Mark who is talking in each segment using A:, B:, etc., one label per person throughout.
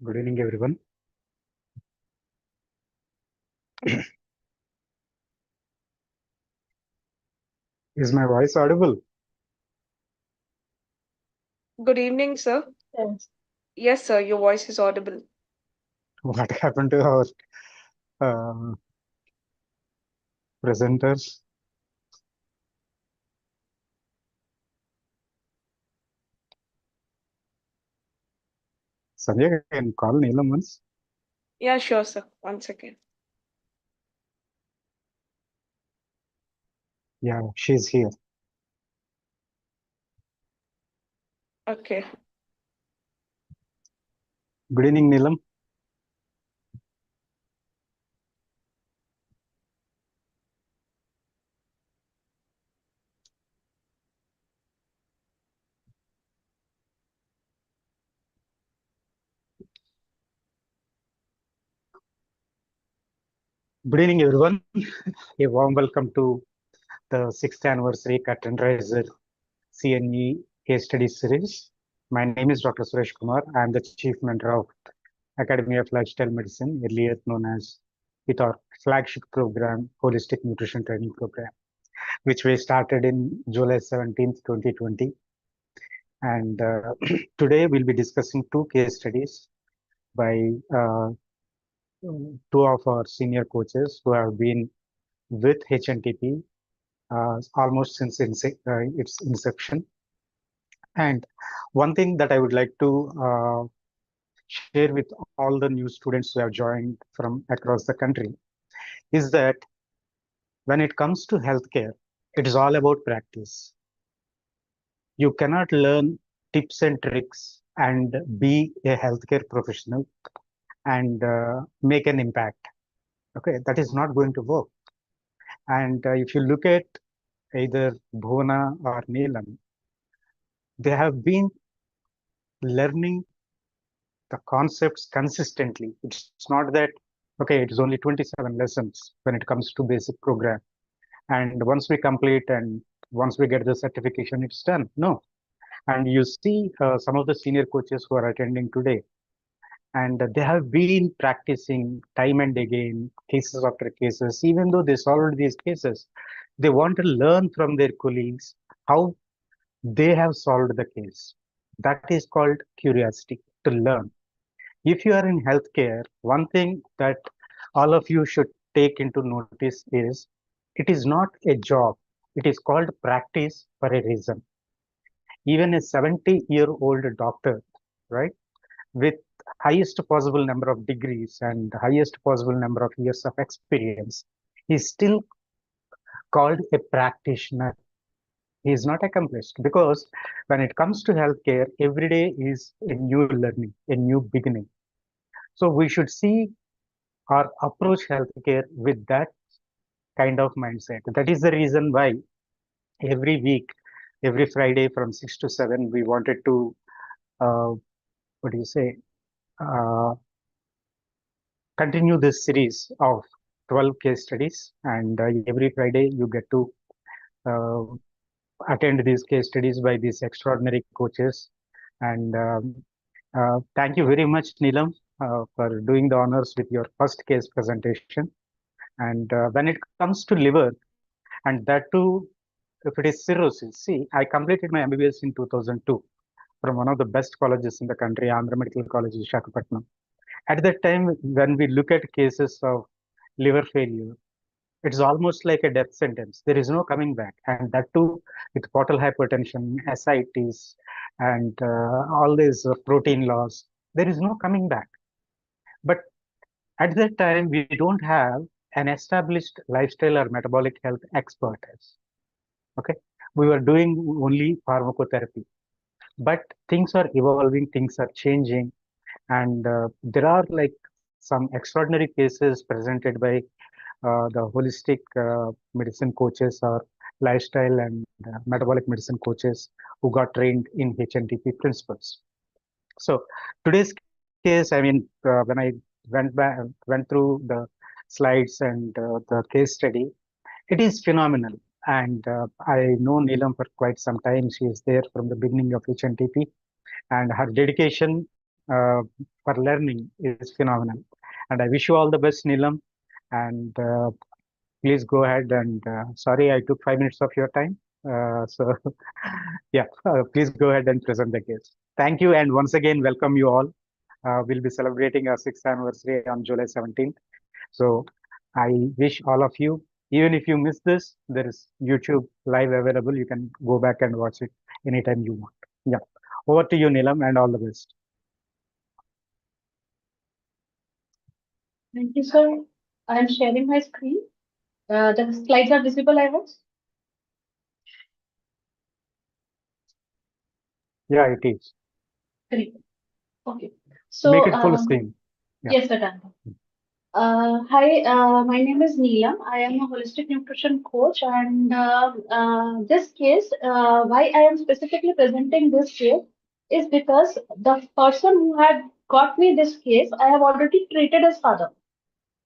A: Good evening, everyone. Is my voice audible?
B: Good evening, sir.
C: Yes.
B: Yes, sir, your voice is audible.
A: What happened to our uh, presenters? Sanjay, can call Neelam once?
B: Yeah, sure, sir. One second.
A: Yeah, she's here.
B: Okay.
A: Good evening, Neelam. Good evening, everyone. A warm welcome to the 6th anniversary Curtain Riser CNE case study series. My name is Dr. Suresh Kumar. I am the chief mentor of Academy of Lifestyle Medicine, earlier known as with our flagship program, Holistic Nutrition Training Program, which we started in July 17th, 2020. And today we'll be discussing two case studies by two of our senior coaches who have been with HNTP almost since its inception. And one thing that I would like to share with all the new students who have joined from across the country is that when it comes to healthcare, it is all about practice. You cannot learn tips and tricks and be a healthcare professional and make an impact. Okay, that is not going to work. And if you look at either Bhuvana or Neelam, they have been learning the concepts consistently. It's not that, okay, it is only 27 lessons when it comes to basic program. And once we complete and once we get the certification, it's done. No. And you see some of the senior coaches who are attending today, and they have been practicing time and again, cases after cases. Even though they solved these cases, they want to learn from their colleagues how they have solved the case. That is called curiosity, to learn. If you are in healthcare, one thing that all of you should take into notice is it is not a job. It is called practice for a reason. Even a 70-year-old doctor, right, with highest possible number of degrees and highest possible number of years of experience, is still called a practitioner. He is not accomplished because when it comes to healthcare, every day is a new learning, a new beginning. So we should see or approach healthcare with that kind of mindset. That is the reason why every week, every Friday from 6 to 7, we wanted to, what do you say, uh, continue this series of 12 case studies. And every Friday, you get to uh, attend these case studies by these extraordinary coaches. And thank you very much, Neelam, for doing the honors with your first case presentation. And when it comes to liver, and that too, if it is cirrhosis, see, I completed my MBBS in 2002 from one of the best colleges in the country, Andhra Medical College, Visakhapatnam. At that time, when we look at cases of liver failure, it's almost like a death sentence. There is no coming back. And that too, with portal hypertension, ascites, and all these protein loss, there is no coming back. But at that time, we don't have an established lifestyle or metabolic health expertise. Okay, we were doing only pharmacotherapy, but things are evolving, things are changing, and there are like some extraordinary cases presented by the holistic medicine coaches or lifestyle and metabolic medicine coaches who got trained in HNTP principles. So today's case, I mean, when I went through the slides and the case study, it is phenomenal. And I know Neelam for quite some time. She is there from the beginning of HNTP, and her dedication uh, for learning is phenomenal. And I wish you all the best, Neelam. And please go ahead and sorry, I took 5 minutes of your time. So yeah, please go ahead and present the case. Thank you, and once again, welcome you all. We'll be celebrating our sixth anniversary on July 17th. So I wish all of you, even if you miss this, there is YouTube live available. You can go back and watch it anytime you want. Yeah. Over to you, Neelam, and all the best.
C: Thank you, sir. I am sharing my screen. The slides are visible, I hope.
A: Yeah, it is.
C: Great. Okay.
A: Make
C: So,
A: it full screen. Yeah.
C: yes, sir, done. Hi, my name is Neelam. I am a holistic nutrition coach, and this case, why I am specifically presenting this case is because the person who had got me this case, I have already treated his father.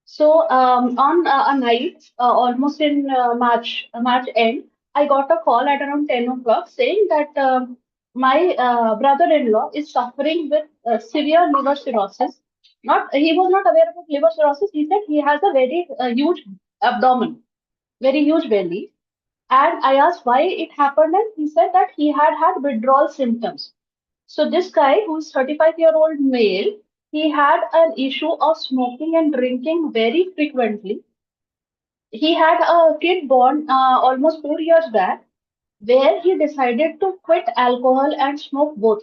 C: So on a night, almost in March end, I got a call at around 10 o'clock saying that my brother-in-law is suffering with severe liver cirrhosis. Not he was not aware about liver cirrhosis. He said he has a very huge abdomen, very huge belly. And I asked why it happened, and he said that he had withdrawal symptoms. So this guy, who's 35-year-old male, he had an issue of smoking and drinking very frequently. He had a kid born almost 4 years back, where he decided to quit alcohol and smoke both.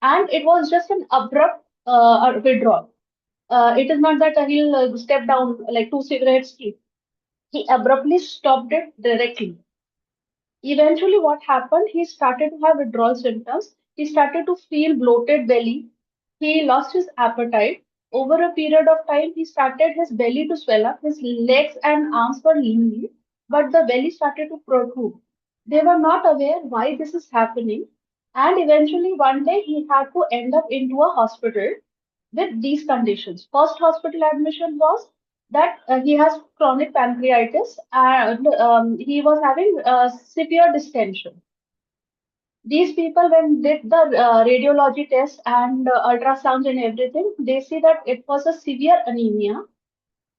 C: And it was just an abrupt withdrawal. It is not that he'll step down like 2 cigarettes. He abruptly stopped it directly. Eventually, what happened? He started to have withdrawal symptoms. He started to feel bloated belly. He lost his appetite. Over a period of time, he started his belly to swell up. His legs and arms were lean, but the belly started to protrude. They were not aware why this is happening. And eventually, one day, he had to end up into a hospital with these conditions. First hospital admission was that he has chronic pancreatitis and he was having severe distension. These people, when did the radiology test and ultrasounds and everything, they see that it was a severe anemia,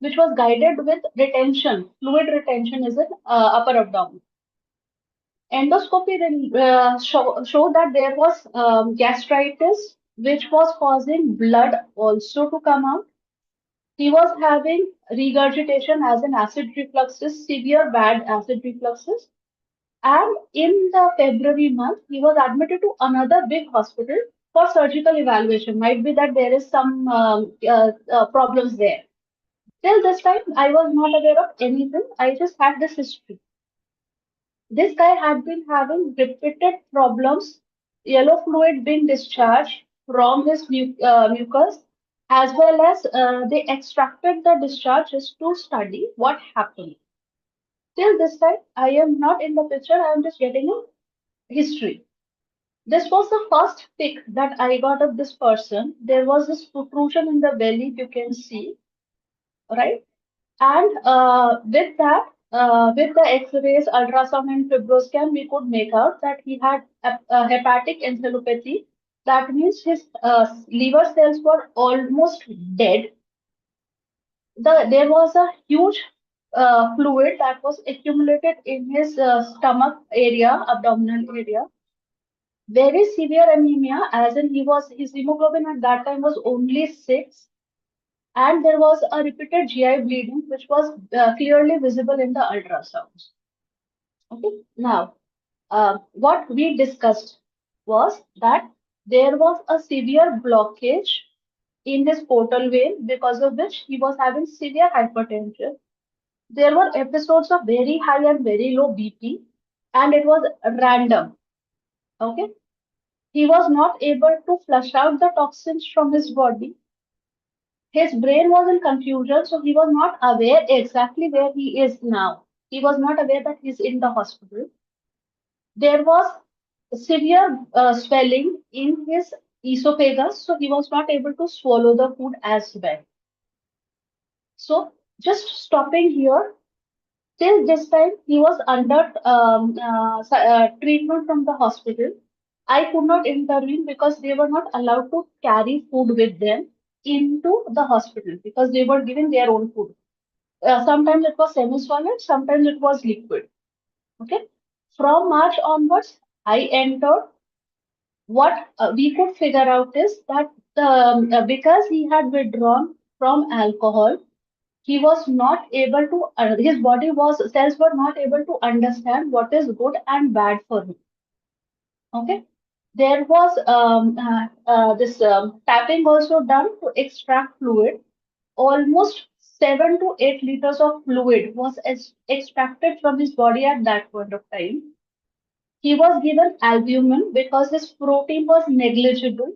C: which was guided with retention. Fluid retention is in upper abdomen. Endoscopy then showed that there was gastritis, which was causing blood also to come out. He was having regurgitation as an acid refluxes, severe bad acid refluxes. And in the February month, he was admitted to another big hospital for surgical evaluation. Might be that there is some problems there. Till this time, I was not aware of anything. I just had this history. This guy had been having repeated problems, yellow fluid being discharged from his mucus, as well as they extracted the discharge just to study what happened. Till this time, I am not in the picture, I am just getting a history. This was the first pic that I got of this person. There was this protrusion in the belly, you can see, right? And with that, with the X-rays, ultrasound, and fibroscan, we could make out that he had a hepatic encephalopathy. That means his liver cells were almost dead. There was a huge fluid that was accumulated in his stomach area, abdominal area. Very severe anemia, as in his hemoglobin at that time was only 6, and there was a repeated GI bleeding, which was clearly visible in the ultrasounds. Okay, now what we discussed was that there was a severe blockage in his portal vein because of which he was having severe hypertension. There were episodes of very high and very low BP, and it was random. Okay, he was not able to flush out the toxins from his body. His brain was in confusion, so he was not aware exactly where he is now. He was not aware that he's in the hospital. There was severe swelling in his esophagus, so he was not able to swallow the food as well. So, just stopping here, till this time he was under treatment from the hospital. I could not intervene because they were not allowed to carry food with them into the hospital because they were given their own food. Sometimes it was semi-solid, sometimes it was liquid. Okay. From March onwards, I entered. What we could figure out is that because he had withdrawn from alcohol, he was not able to, his body was, cells were not able to understand what is good and bad for him. Okay. There was this tapping also done to extract fluid. Almost 7 to 8 liters of fluid was extracted from his body at that point of time. He was given albumin because his protein was negligible,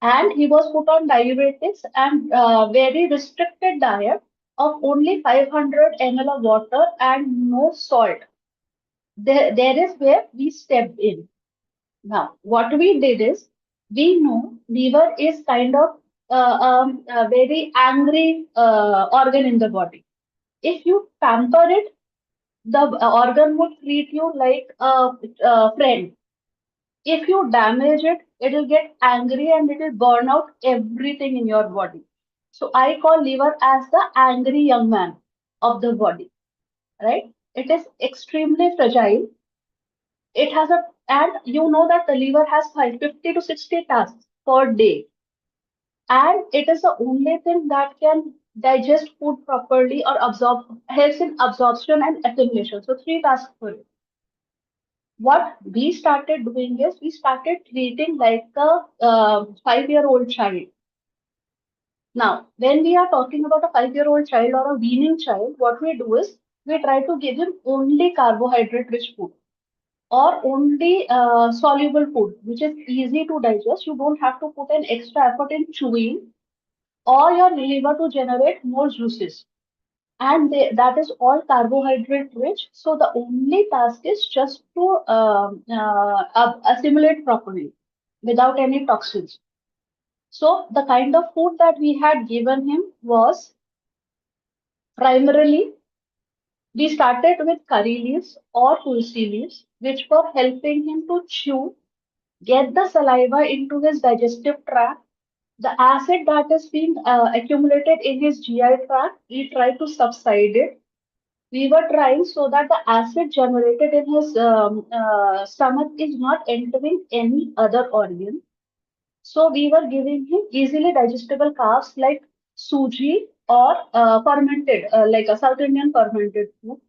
C: and he was put on diuretics and very restricted diet of only 500 ml of water and no salt. There is where we stepped in. Now, what we did is, we know liver is kind of a very angry organ in the body. If you pamper it, the organ would treat you like a friend. If you damage it, it will get angry and it will burn out everything in your body. So I call liver as the angry young man of the body, right? It is extremely fragile. It has a, and you know that the liver has 50 to 60 tasks per day, and it is the only thing that can digest food properly or absorb, helps in absorption and assimilation. So three tasks for it. What we started doing is we started treating like a 5-year-old child. Now, when we are talking about a 5-year-old child or a weaning child, what we do is we try to give him only carbohydrate rich food or only soluble food, which is easy to digest. You don't have to put an extra effort in chewing or your liver to generate more juices. And that is all carbohydrate rich. So the only task is just to assimilate properly without any toxins. So the kind of food that we had given him was primarily, we started with curry leaves or tulsi leaves, which were helping him to chew, get the saliva into his digestive tract. The acid that is being accumulated in his GI tract, we try to subside it. We were trying so that the acid generated in his stomach is not entering any other organ. So we were giving him easily digestible carbs like suji or fermented, like a South Indian fermented food.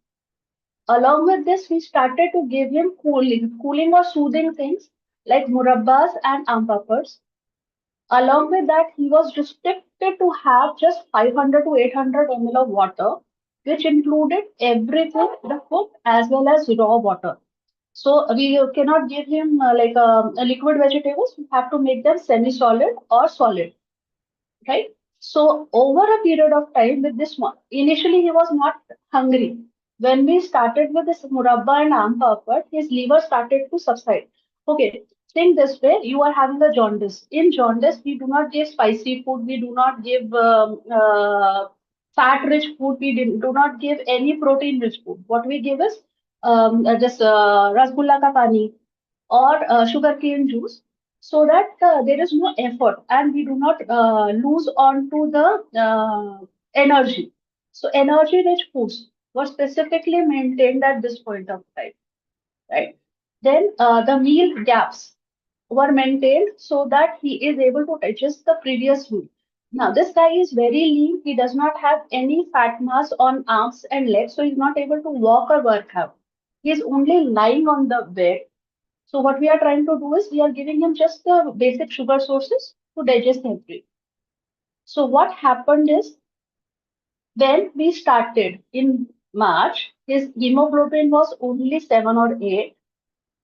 C: Along with this, we started to give him cooling or soothing things like murabbas and ampappers. Along with that, he was restricted to have just 500 to 800 ml of water, which included everything, the cooked as well as raw water. So we cannot give him a liquid vegetables. We have to make them semi-solid or solid, right? So over a period of time with this one, initially he was not hungry. When we started with this murabba and aam papad, his liver started to subside. Okay, think this way: you are having a jaundice. In jaundice, we do not give spicy food. We do not give fat-rich food. Do not give any protein-rich food. What we give is this rasgulla ka pani or sugarcane juice, so that there is no effort and we do not lose on to the energy. So energy rich foods were specifically maintained at this point of time, right? Then the meal gaps were maintained so that he is able to digest the previous meal. Now this guy is very lean. He does not have any fat mass on arms and legs, so he's not able to walk or work out. He is only lying on the bed. So what we are trying to do is we are giving him just the basic sugar sources to digest everything. So what happened is, when we started in March, his hemoglobin was only 7 or 8.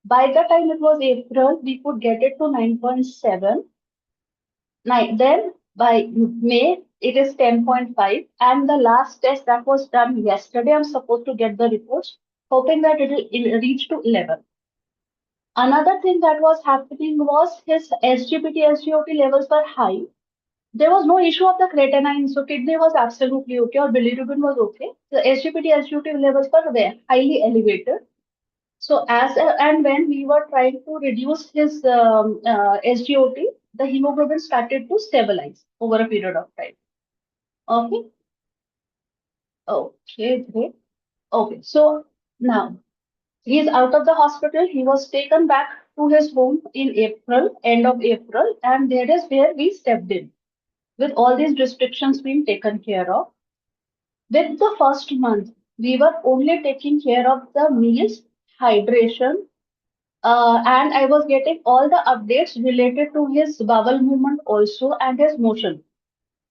C: By the time it was April, we could get it to 9.7. Then by May, it is 10.5. And the last test that was done yesterday, I'm supposed to get the reports, hoping that it will reach to 11. Another thing that was happening was his SGPT, SGOT levels were high. There was no issue of the creatinine, so kidney was absolutely okay, or bilirubin was okay. The SGPT, SGOT levels were highly elevated. So and when we were trying to reduce his SGOT, the hemoglobin started to stabilize over a period of time. Okay. Okay, great. Okay, so now he is out of the hospital. He was taken back to his home in April, end of April, and there is where we stepped in with all these restrictions being taken care of. With the first month, we were only taking care of the meals, hydration, and I was getting all the updates related to his bowel movement also and his motion.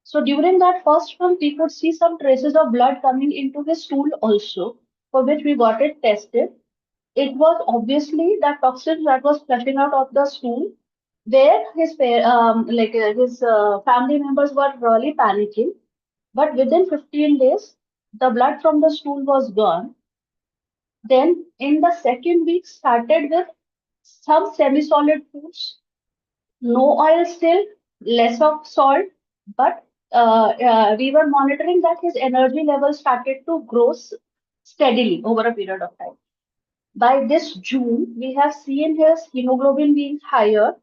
C: So during that first month, we could see some traces of blood coming into his stool also, for which we got it tested. It was obviously that toxin that was flushing out of the stool, where his family members were really panicking. But within 15 days, the blood from the stool was gone. Then in the second week, started with some semi-solid foods, no oil still, less of salt, but we were monitoring that his energy level started to grow steadily over a period of time. By this June, we have seen his hemoglobin being higher,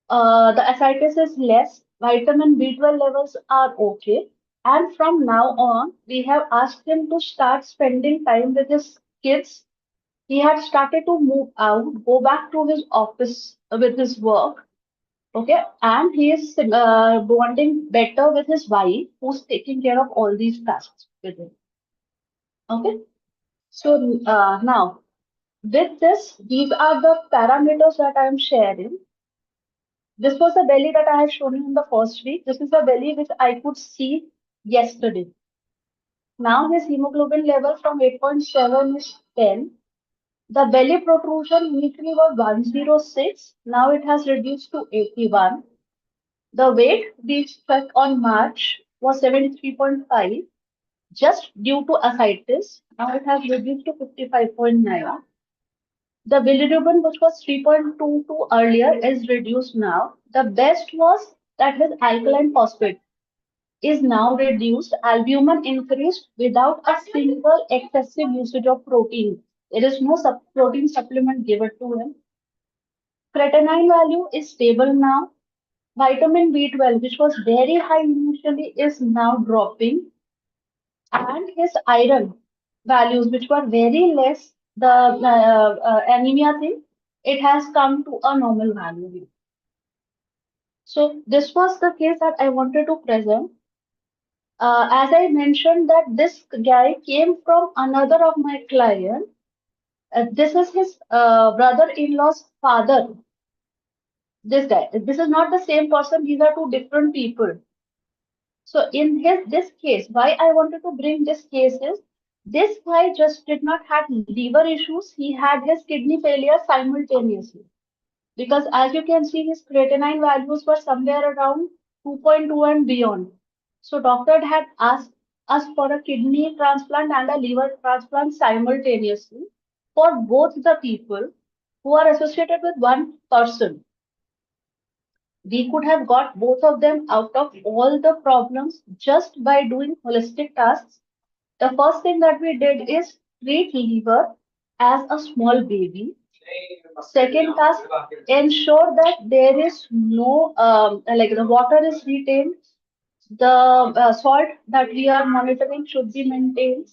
C: the ascites is less, vitamin B12 levels are okay, and from now on, we have asked him to start spending time with his kids. He had started to move out, go back to his office with his work. Okay, and he is bonding better with his wife, who's taking care of all these tasks with him. Okay, so now with this, these are the parameters that I am sharing. This was the belly that I had shown you in the first week. This is the belly which I could see yesterday. Now his hemoglobin level from 8.7 is 10. The belly protrusion initially was 106. Now it has reduced to 81. The weight we checked on March was 73.5, just due to ascites. Now it has reduced to 55.9. The bilirubin, which was 3.22 earlier, is reduced now. The best was that his alkaline phosphate is now reduced. Albumin increased without a single excessive usage of protein. There is no protein supplement given to him. Creatinine value is stable now. Vitamin B12, which was very high initially, is now dropping. And his iron values, which were very less, the anemia thing, it has come to a normal value. So this was the case that I wanted to present. As I mentioned that this guy came from another of my client. This is his brother-in-law's father. This guy. This is not the same person. These are two different people. So in this case, why I wanted to bring this case is this guy just did not have liver issues. He had his kidney failure simultaneously. Because as you can see, his creatinine values were somewhere around 2.2 and beyond. So doctor had asked us for a kidney transplant and a liver transplant simultaneously for both the people who are associated with one person. We could have got both of them out of all the problems just by doing holistic tasks. The first thing that we did is treat liver as a small baby. Second task, ensure that there is no, like the water is retained, the salt that we are monitoring should be maintained.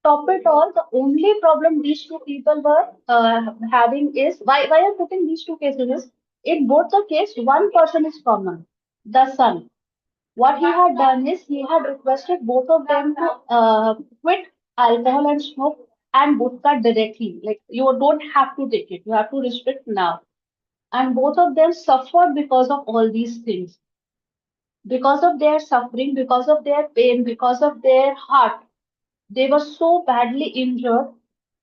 C: Top it all, the only problem these two people were having is why I'm putting these two cases is in both the case, one person is common, the son. What he had done is he had requested both of them to quit alcohol and smoke and vodka directly. Like you don't have to take it, you have to restrict now. And both of them suffered because of all these things, because of their suffering, because of their pain, because of their heart. They were so badly injured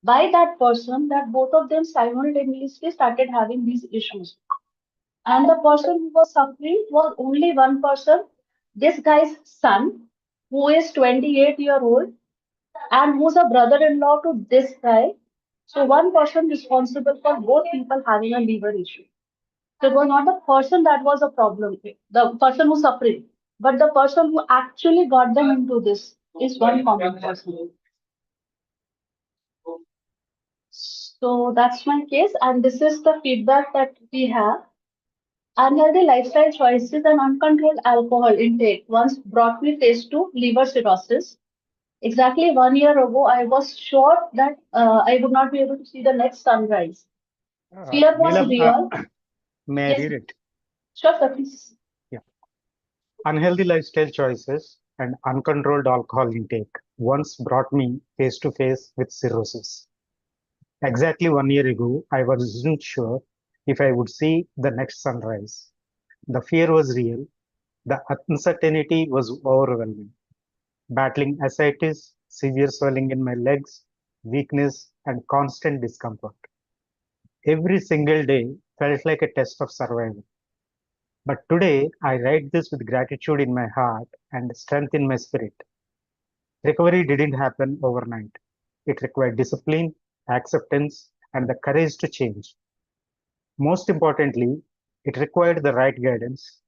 C: by that person that both of them simultaneously started having these issues. And the person who was suffering was only one person, this guy's son, who is 28-year-old and who's a brother-in-law to this guy. So one person responsible for both people having a liver issue. So it was not the person that was a problem, the person who's suffering, but the person who actually got them into this is one common person. So that's my case, and this is the feedback that we have. Unhealthy lifestyle choices and uncontrolled alcohol intake once brought me face to liver cirrhosis. Exactly 1 year ago, I was sure that I would not be able to see the next sunrise. Fear was
A: Neelam,
C: real.
A: may I
C: Yes,
A: read it?
C: sure, sir, please.
A: Yeah. Unhealthy lifestyle choices and uncontrolled alcohol intake once brought me face to face with cirrhosis. Exactly 1 year ago, I wasn't sure if I would see the next sunrise. The fear was real, the uncertainty was overwhelming. Battling ascites, severe swelling in my legs, weakness, and constant discomfort. Every single day felt like a test of survival. But today, I write this with gratitude in my heart and strength in my spirit. Recovery didn't happen overnight. It required discipline, acceptance, and the courage to change. Most importantly, it required the right guidance.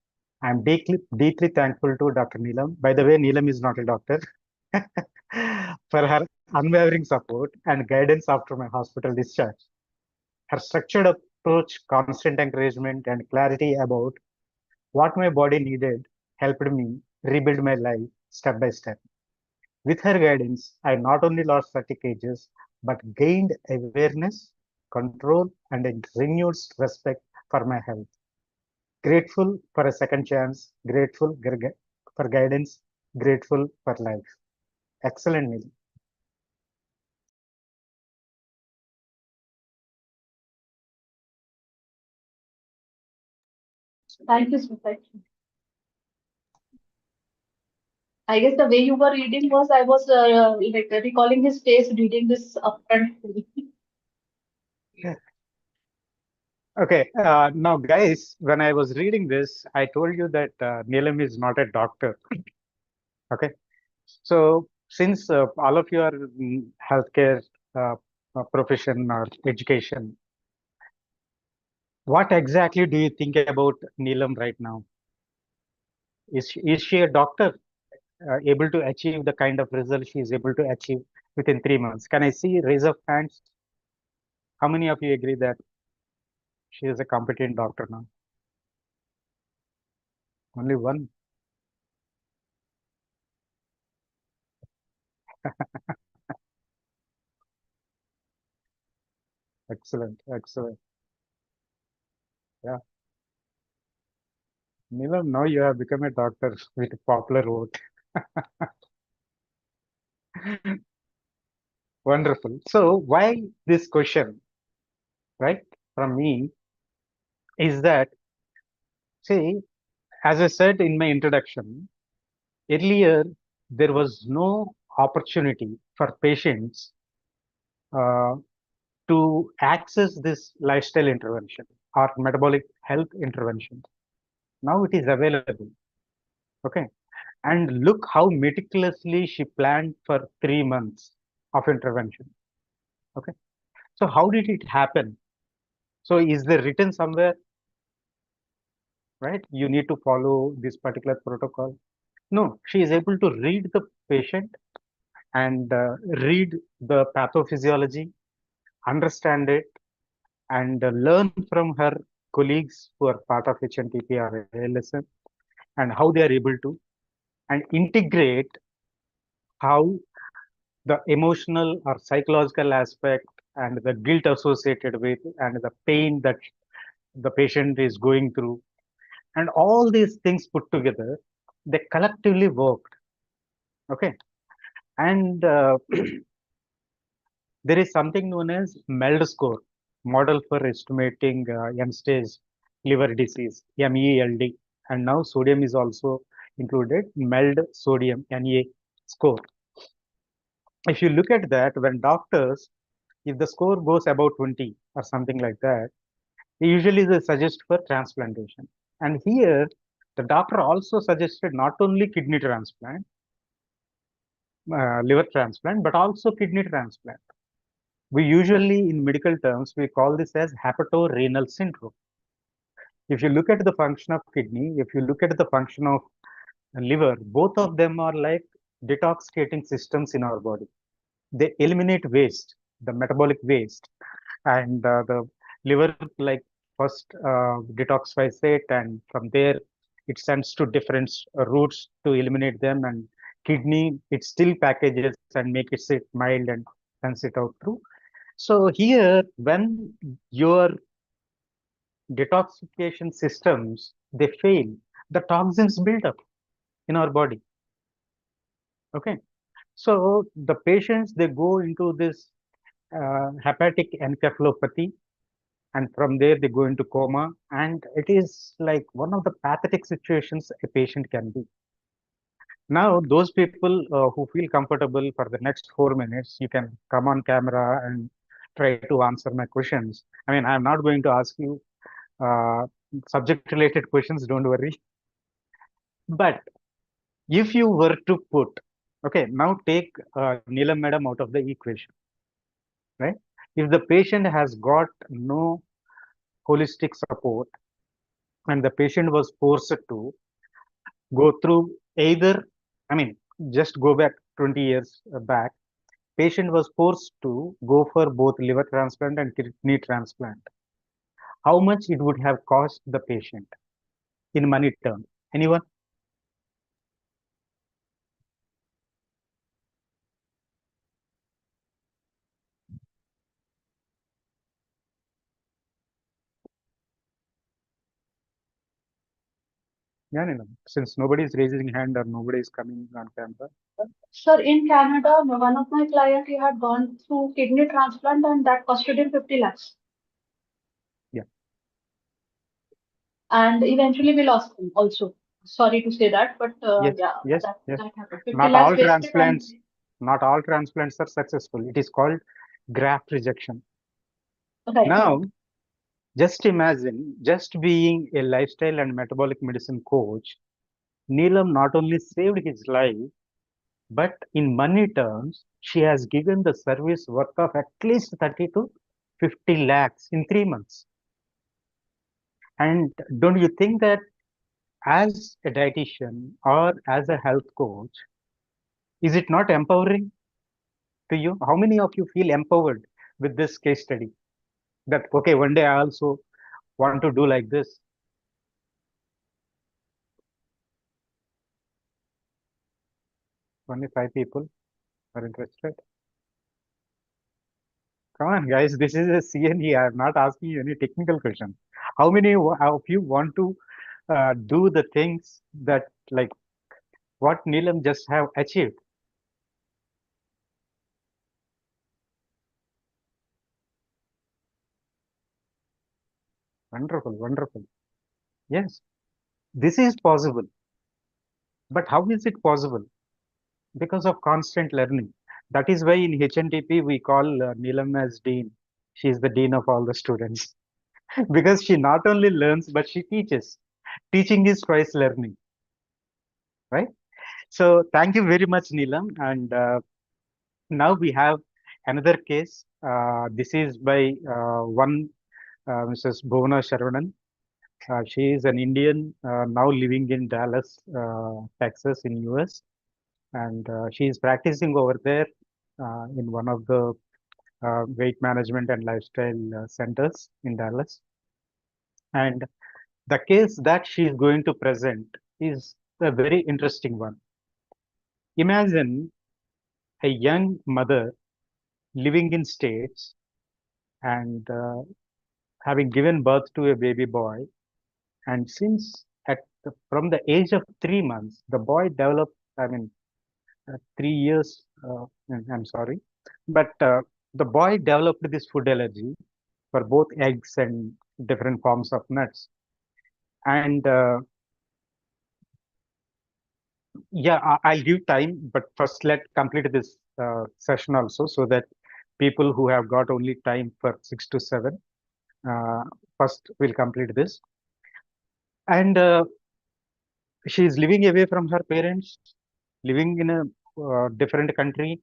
A: I'm deeply thankful to Dr. Neelam. By the way, Neelam is not a doctor. For her unwavering support and guidance after my hospital discharge. Her structured approach, constant encouragement, and clarity about what my body needed helped me rebuild my life step by step. With her guidance, I not only lost 30 kgs, but gained awareness, control, and a renewed respect for my health. Grateful for a second chance, grateful for guidance, grateful for life. Excellent, Neil.
C: Thank you, sir. Thank you. I guess the way you were reading was I was like recalling his face reading this upfront.
A: Okay, now guys, when I was reading this, I told you that Neelam is not a doctor. Okay, so since all of you are in healthcare uh, profession or education, what exactly do you think about Neelam right now? Is she a doctor able to achieve the kind of result she is able to achieve within 3 months? Can I see raise of hands? How many of you agree that she is a competent doctor now? Only one. Excellent, excellent. Yeah. Neelam, now you have become a doctor with a popular vote. Wonderful. So why this question, right, from me is that, see, as I said in my introduction, earlier there was no opportunity for patients uh, to access this lifestyle intervention or metabolic health intervention. Now it is available. Okay. And look how meticulously she planned for 3 months of intervention. Okay. So how did it happen? So is there written somewhere, right? You need to follow this particular protocol. No, she is able to read the patient and read the pathophysiology, understand it, and learn from her colleagues who are part of HNTP or ALSM and how they are able to, and integrate how the emotional or psychological aspect and the guilt associated with and the pain that the patient is going through and all these things put together, they collectively worked. Okay. And there is something known as MELD score, model for estimating end stage liver disease, MELD. And now sodium is also included, MELD sodium, NA score. If you look at that, when doctors, if the score goes about 20 or something like that, usually they suggest for transplantation. And here, the doctor also suggested not only kidney transplant, liver transplant, but also kidney transplant. We usually, in medical terms, we call this as hepatorenal syndrome. If you look at the function of kidney, if you look at the function of liver, both of them are like detoxicating systems in our body. They eliminate waste, the metabolic waste, and the liver like first detoxifies it, and from there it sends to different routes to eliminate them, and kidney it still packages and makes it mild and sends it out through. So here, when your detoxification systems they fail, the toxins build up in our body. Okay, so the patients they go into this hepatic encephalopathy, and from there they go into coma, and it is like one of the pathetic situations a patient can be. Now those people who feel comfortable for the next 4 minutes, you can come on camera and try to answer my questions. I mean, I'm not going to ask you uh, subject related questions, don't worry. But if you were to put, okay, now take Neelam madam out of the equation, right? If the patient has got no holistic support, and the patient was forced to go through either, I mean, just go back 20 years back, patient was forced to go for both liver transplant and kidney transplant. How much it would have cost the patient in money terms? Anyone? Yeah, no, no. Since nobody is raising hand or nobody is coming on camera.
C: Sir, in Canada, one of my client, he had gone through kidney transplant and that costed him 50 lakhs.
A: Yeah.
C: And eventually we lost him also. Sorry to say that, but
A: Yes,
C: yeah,
A: yes,
C: that,
A: yes.
C: that happened. 50
A: Not
C: lakhs
A: all
C: wasted and
A: transplants, not all transplants are successful. It is called graft rejection.
C: right.
A: Now, just imagine just being a lifestyle and metabolic medicine coach, Neelam not only saved his life, but in money terms, she has given the service worth of at least 30 to 50 lakhs in 3 months. And don't you think that as a dietitian or as a health coach, is it not empowering to you? How many of you feel empowered with this case study? That, okay, one day I also want to do like this. Only 5 people are interested. Come on, guys, this is a CNE. I'm not asking you any technical question. How many of you want to do the things that like what Neelam just have achieved? Wonderful, wonderful. Yes, this is possible. But how is it possible? Because of constant learning. That is why in HNTP we call Neelam as dean. She is the dean of all the students because she not only learns but she teaches. Teaching is twice learning, right? So thank you very much, Neelam. And now we have another case. This is by one Mrs. Bhuvana Sharvanan. She is an Indian now living in Dallas, Texas, in US, and she is practicing over there in one of the weight management and lifestyle centers in Dallas. And the case that she is going to present is a very interesting one. Imagine a young mother living in States and having given birth to a baby boy. And since from the age of 3 months, the boy developed, I mean, 3 years, I'm sorry, but the boy developed this food allergy for both eggs and different forms of nuts. And yeah, I'll give time, but first let complete this session also so that people who have got only time for 6 to 7, uh, first we'll complete this. And she is living away from her parents, living in a different country,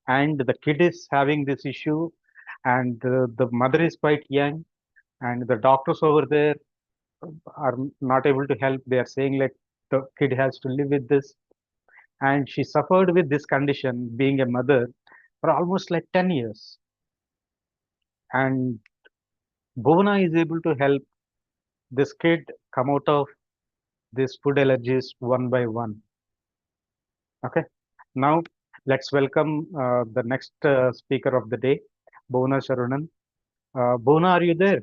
A: and the kid is having this issue, and the mother is quite young, and the doctors over there are not able to help. They are saying like the kid has to live with this, and she suffered with this condition, being a mother, for almost like 10 years. and Bhuvana is able to help this kid come out of these food allergies one by one. Okay. Now let's welcome the next speaker of the day, Bhuvana Sharunan. Bhuvana, are you there?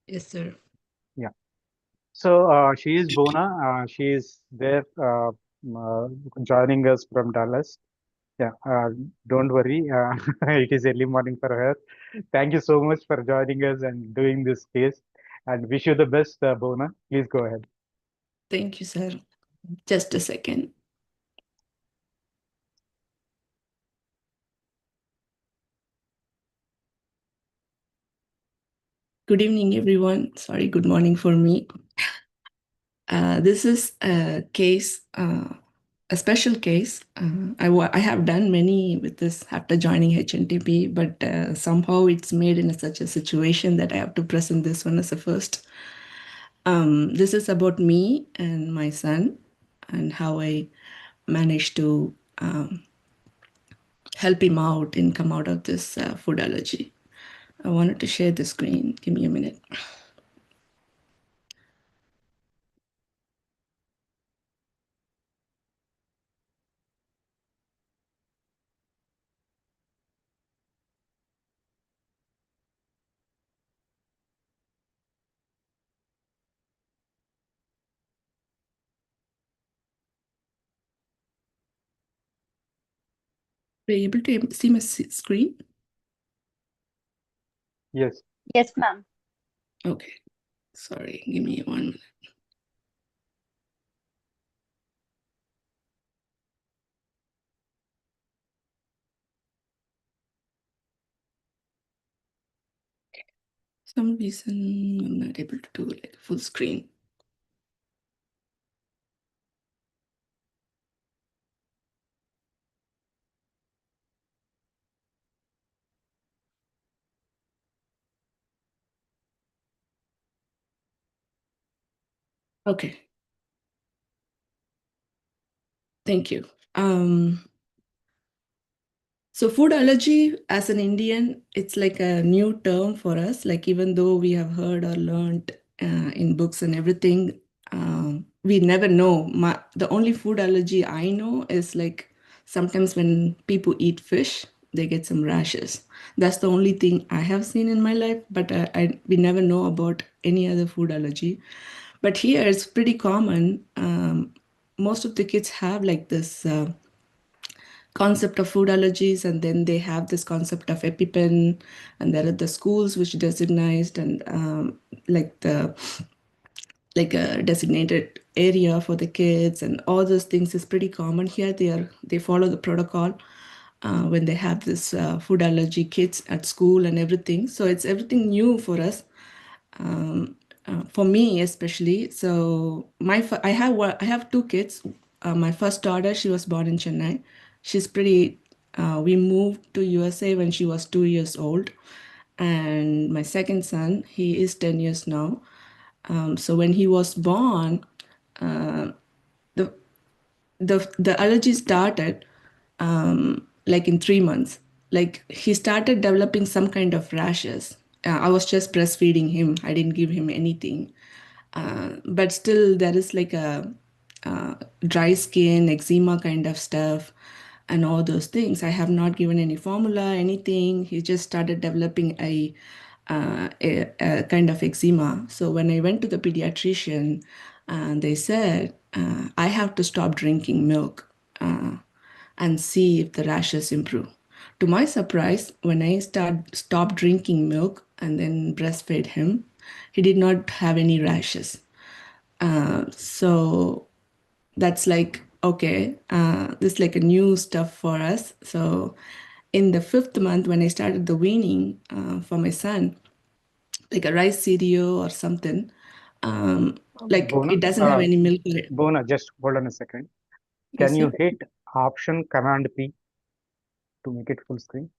D: Yes, sir.
A: Yeah. So she is Bhuvana. She is there uh, joining us from Dallas. Yeah, don't worry. It is early morning for her. Thank you so much for joining us and doing this case. And wish you the best, Bhuvana. Please go ahead.
D: Thank you, sir. Just a second. Good evening, everyone. Sorry, good morning for me. This is a case, a special case. I have done many with this after joining HNTP, but somehow it's made in such a situation that I have to present this one as a first. This is about me and my son and how I managed to help him out and come out of this food allergy. I wanted to share the screen. Give me a minute. Are you able to see my screen?
A: Yes.
C: Yes, ma'am.
D: Okay. Sorry, give me 1 minute. Some reason I'm not able to do like full screen. Okay. Thank you. So food allergy as an Indian, it's like a new term for us. Like even though we have heard or learned in books and everything, we never know. The only food allergy I know is like sometimes when people eat fish, they get some rashes. That's the only thing I have seen in my life, but we never know about any other food allergy. But here it's pretty common. Most of the kids have like this concept of food allergies, and then they have this concept of EpiPen, and there are the schools which designated and like the like a designated area for the kids, and all those things is pretty common here. They follow the protocol when they have this food allergy kids at school and everything. So it's everything new for us. For me especially. So I have two kids. My first daughter, she was born in Chennai. She's pretty. We moved to USA when she was 2 years old, and my second son, he is 10 years now. So when he was born, the the allergy started like in 3 months. Like he started developing some kind of rashes. I was just breastfeeding him. I didn't give him anything. But still, there is like a dry skin, eczema kind of stuff, and all those things. I have not given any formula, anything. He just started developing a kind of eczema. So when I went to the pediatrician, they said I have to stop drinking milk and see if the rashes improve. To my surprise, when I stopped drinking milk and then breastfed him, he did not have any rashes. So that's like okay, this is like a new stuff for us. So in the 5th month, when I started the weaning for my son, like a rice cereal or something, like
A: Bhuvana,
D: it doesn't have any milk in it.
A: Bhuvana, just hold on a second.
D: Yes,
A: Can you
D: sir.
A: hit Option Command P to make it full screen?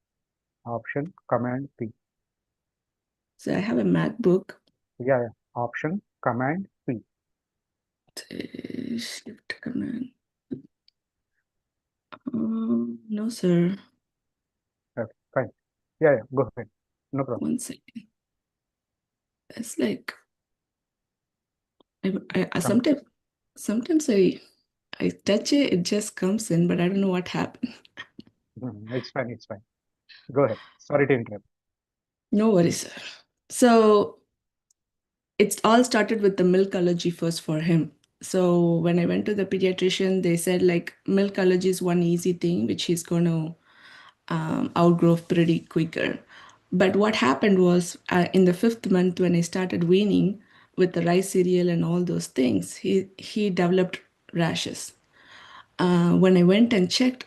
A: Option Command P.
D: So I have a MacBook.
A: Yeah, yeah. Option Command P.
D: Shift command. No, sir.
A: Yeah, go ahead. No problem.
D: 1 second. It's like I
A: Come.
D: sometimes I touch it, it just comes in, but I don't know what happened.
A: It's fine. It's fine. Go ahead. Sorry to interrupt.
D: No worries, sir. So it's all started with the milk allergy first for him. So when I went to the pediatrician, they said like milk allergy is one easy thing which he's going to outgrow pretty quicker. But what happened was in the 5th month when I started weaning with the rice cereal and all those things, he developed rashes. When I went and checked,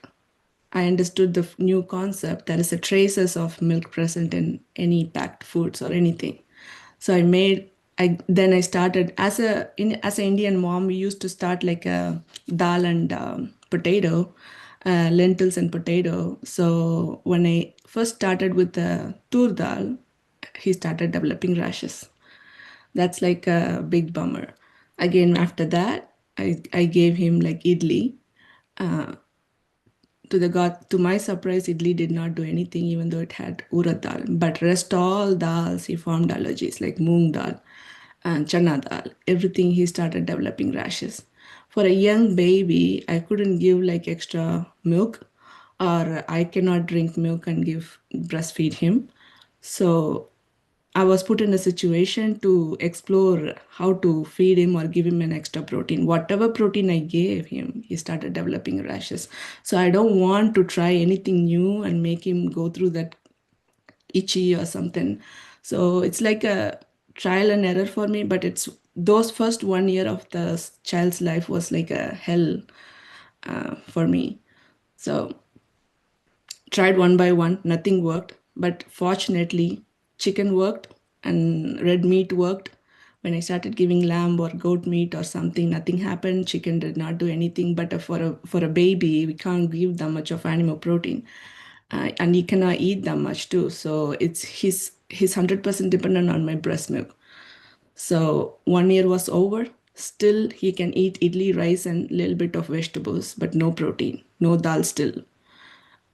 D: I understood the new concept. There is a traces of milk present in any packed foods or anything. So I started as as an Indian mom. We used to start like a dal and potato, lentils and potato. So when I first started with the tur dal, he started developing rashes. That's like a big bummer. Again, after that, I gave him like idli. To my surprise, idli did not do anything, even though it had urad dal. But rest all dals, he formed allergies like moong dal and chana dal. Everything he started developing rashes. For a young baby, I couldn't give like extra milk, or I cannot drink milk and give breastfeed him. So I was put in a situation to explore how to feed him or give him an extra protein. Whatever protein I gave him, he started developing rashes. So I don't want to try anything new and make him go through that itchy or something. So it's like a trial and error for me, but it's those first 1 year of the child's life was like a hell for me. So tried one by one, nothing worked. But fortunately, chicken worked and red meat worked. When I started giving lamb or goat meat or something, nothing happened. Chicken did not do anything. But for a baby, we can't give that much of animal protein, and he cannot eat that much too. So it's he's 100% dependent on my breast milk. So 1 year was over. Still, he can eat idli, rice, and little bit of vegetables, but no protein, no dal still.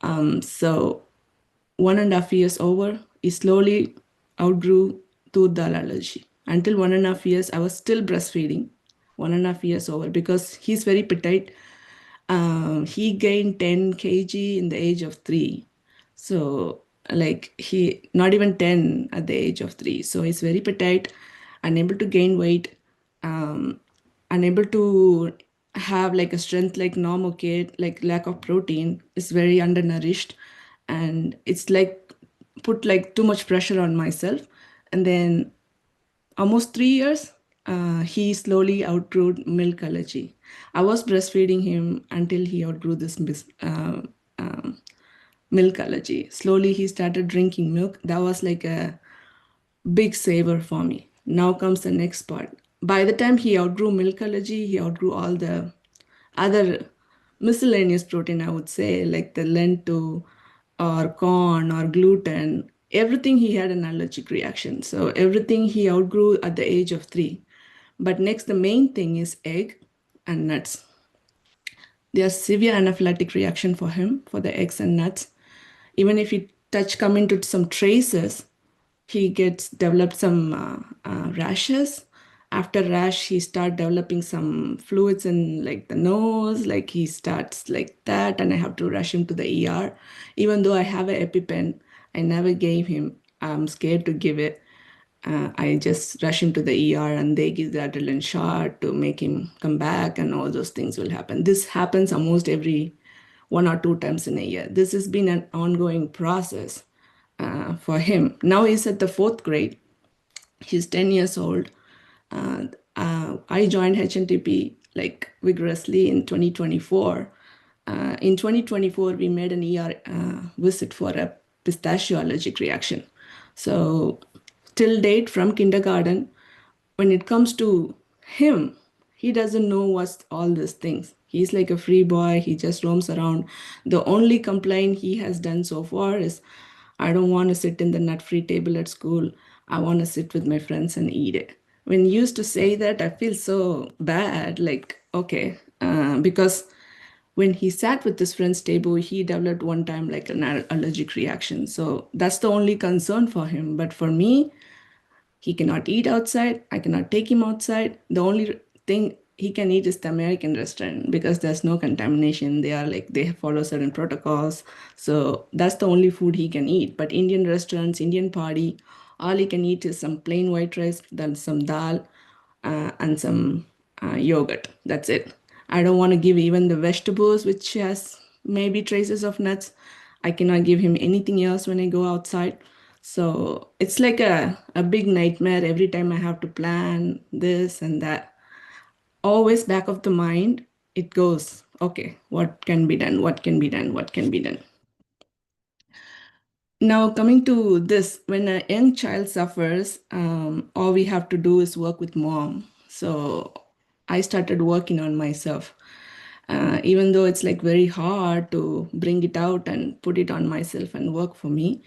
D: So 1.5 years over, he slowly outgrew tooth dal allergy. Until 1.5 years, I was still breastfeeding. 1.5 years over because he's very petite. He gained 10 kg in the age of 3. So like he not even 10 at the age of 3. So he's very petite, unable to gain weight, um, unable to have like a strength like normal kid, like lack of protein, is very undernourished, and it's like put like too much pressure on myself. And then almost 3 years, he slowly outgrew milk allergy. I was breastfeeding him until he outgrew this um, milk allergy. Slowly, he started drinking milk. That was like a big saver for me. Now comes the next part. By the time he outgrew milk allergy, he outgrew all the other miscellaneous protein, I would say, like the lentil or corn or gluten. Everything he had an allergic reaction. So everything he outgrew at the age of 3. But next, the main thing is egg and nuts. There's severe anaphylactic reaction for him for the eggs and nuts. Even if he come into some traces, he gets developed some rashes. After rash, he start developing some fluids in like the nose, like he starts like that, and I have to rush him to the ER. Even though I have an EpiPen, I never gave him. I'm scared to give it. I just rush him to the ER and they give the adrenaline shot to make him come back, and all those things will happen. This happens almost every 1 or 2 times in a year. This has been an ongoing process for him. Now he's at the 4th grade. He's 10 years old. I joined HNTP like vigorously in 2024. In 2024, we made an ER visit for a pistachio allergic reaction. So, till date, from kindergarten, when it comes to him, he doesn't know what's all these things. He's like a free boy. He just roams around. The only complaint he has done so far is, I don't want to sit in the nut-free table at school. I want to sit with my friends and eat it. When you used to say that, I feel so bad. Like, okay, because when he sat with his friend's table, he developed one time like an allergic reaction. So that's the only concern for him. But for me, he cannot eat outside. I cannot take him outside. The only thing he can eat is the American restaurant because there's no contamination. They follow certain protocols. So that's the only food he can eat. But Indian restaurants, Indian party, all he can eat is some plain white rice, then some dal, and some yogurt. That's it. I don't want to give even the vegetables, which has maybe traces of nuts. I cannot give him anything else when I go outside. So it's like a big nightmare every time I have to plan this and that. Always back of the mind, it goes, okay, what can be done? What can be done? What can be done? Now, coming to this, when a young child suffers, all we have to do is work with mom. So I started working on myself. Even though it's like very hard to bring it out and put it on myself and work for me.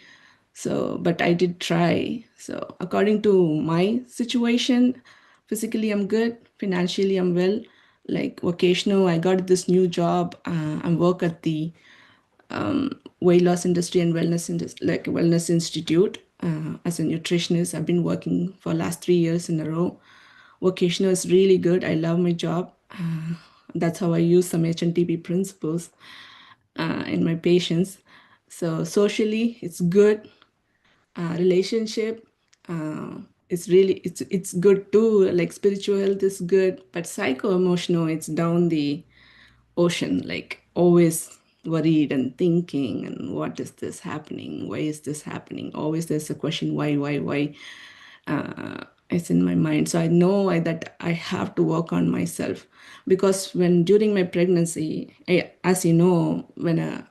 D: So, but I did try. So, according to my situation, physically I'm good, financially I'm well. Like vocational, I got this new job. I work at the weight loss industry and like wellness institute as a nutritionist. I've been working for last 3 years in a row. Vocational is really good. I love my job. That's how I use some HNTP principles in my patients. So socially, it's good. Relationship, it's good too. Like spiritual health is good, but psycho emotional, it's down the ocean, like always worried and thinking, and what is this happening? Why is this happening? Always there's a question, why? It's in my mind. So I know that I have to work on myself because when during my pregnancy, as you know, when a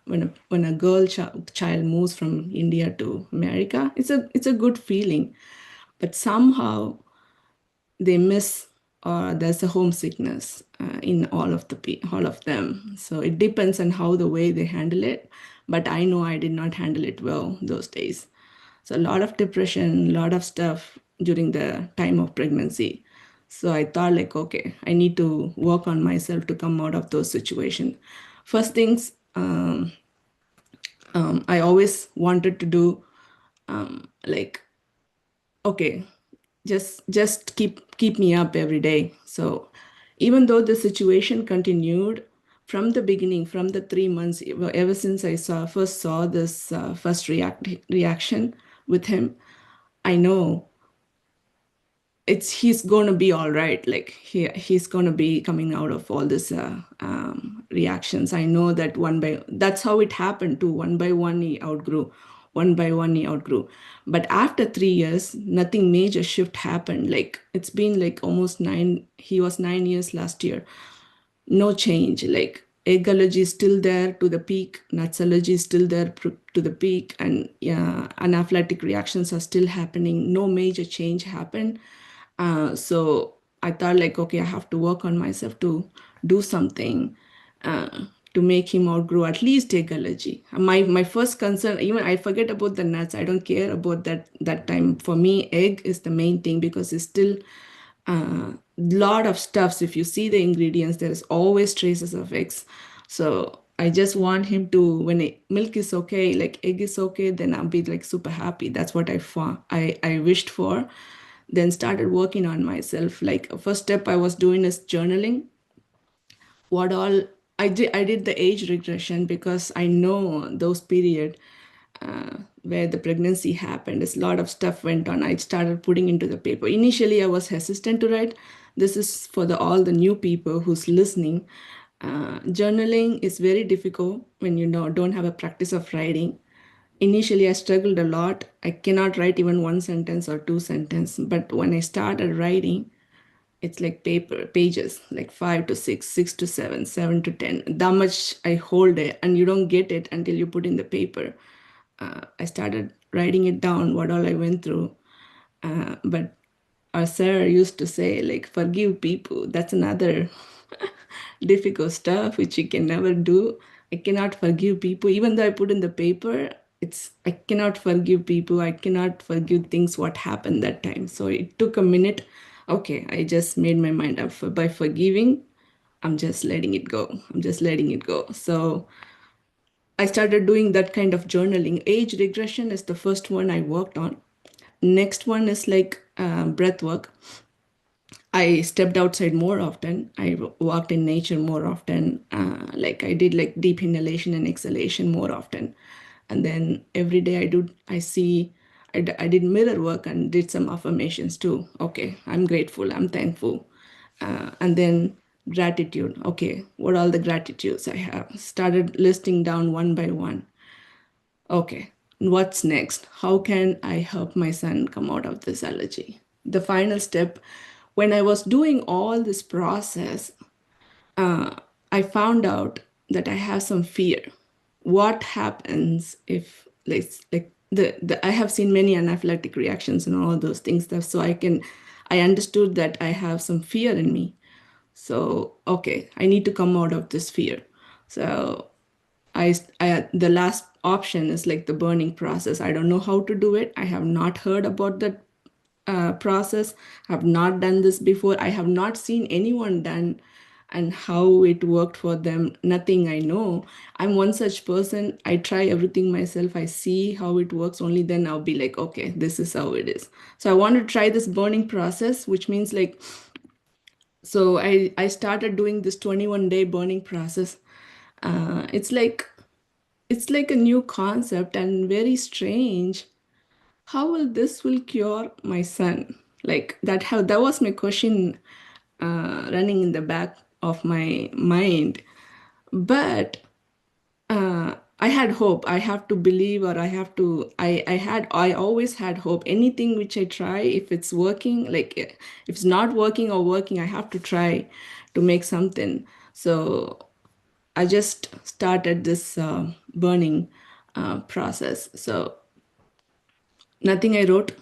D: child moves from India to America, it's a good feeling, but somehow they miss or there's a homesickness in all of them. So it depends on how the way they handle it, but I know I did not handle it well those days. So a lot of depression, a lot of stuff during the time of pregnancy. So I thought like, okay, I need to work on myself to come out of those situations. First things, I always wanted to do like, okay, just keep me up every day. So even though the situation continued from the beginning, from the 3 months, ever since I first saw this first reaction with him, I know he's going to be all right. Like he's going to be coming out of all this reactions. I know that that's how it happened too. One by one he outgrew. One by one he outgrew. But after 3 years, nothing major shift happened. Like it's been like almost 9. He was 9 years last year. No change. Like egg allergy is still there to the peak, nuts allergy is still there to the peak, and yeah, anaphylactic reactions are still happening. No major change happened. So I thought like, okay, I have to work on myself to do something to make him outgrow at least egg allergy. My first concern, even I forget about the nuts. I don't care about that time. For me, egg is the main thing because it's still lot of stuffs. If you see the ingredients, there's always traces of eggs. So I just want him to, when milk is okay, like egg is okay, then I'll be like super happy. That's what I wished for. Then started working on myself. Like first step I was doing is journaling. What all I did the age regression because I know those period where the pregnancy happened. A lot of stuff went on. I started putting into the paper. Initially, I was hesitant to write. This is for all the new people who's listening. Journaling is very difficult when you don't have a practice of writing. Initially, I struggled a lot. I cannot write even one sentence or two sentences. But when I started writing, it's like pages, like 5 to 6, 6 to 7, 7 to 10. That much I hold it, and you don't get it until you put in the paper. I started writing it down, what all I went through. But our sir used to say, like, forgive people. That's another difficult stuff which you can never do. I cannot forgive people, even though I put in the paper. I cannot forgive people. I cannot forgive things what happened that time. So it took a minute. Okay, I just made my mind up by forgiving. I'm just letting it go. I'm just letting it go. So I started doing that kind of journaling. Age regression is the first one I worked on. Next one is like breath work. I stepped outside more often. I walked in nature more often. Like I did like deep inhalation and exhalation more often. And then every day I did mirror work and did some affirmations too. Okay, I'm grateful. I'm thankful. And then gratitude. Okay, what are all the gratitudes I have? Started listing down one by one. Okay, what's next? How can I help my son come out of this allergy? The final step, when I was doing all this process, I found out that I have some fear. What happens if, like the I have seen many anaphylactic reactions and all those things stuff. So I understood that I have some fear in me. So okay, I need to come out of this fear. So the last option is like the burning process. I don't know how to do it. I have not heard about that process. Have not done this before. I have not seen anyone done and how it worked for them. Nothing I know. I'm one such person. I try everything myself. I see how it works. Only then I'll be like, okay, this is how it is. So I want to try this burning process, which means like, so I started doing this 21-day burning process. It's like a new concept and very strange. How will this will cure my son? Like that was my question running in the back of my mind. But I had hope. I have to believe, or I have to. I always had hope. Anything which I try, if it's working, like if it's not working or working, I have to try to make something. So I just started this burning process. So nothing I wrote,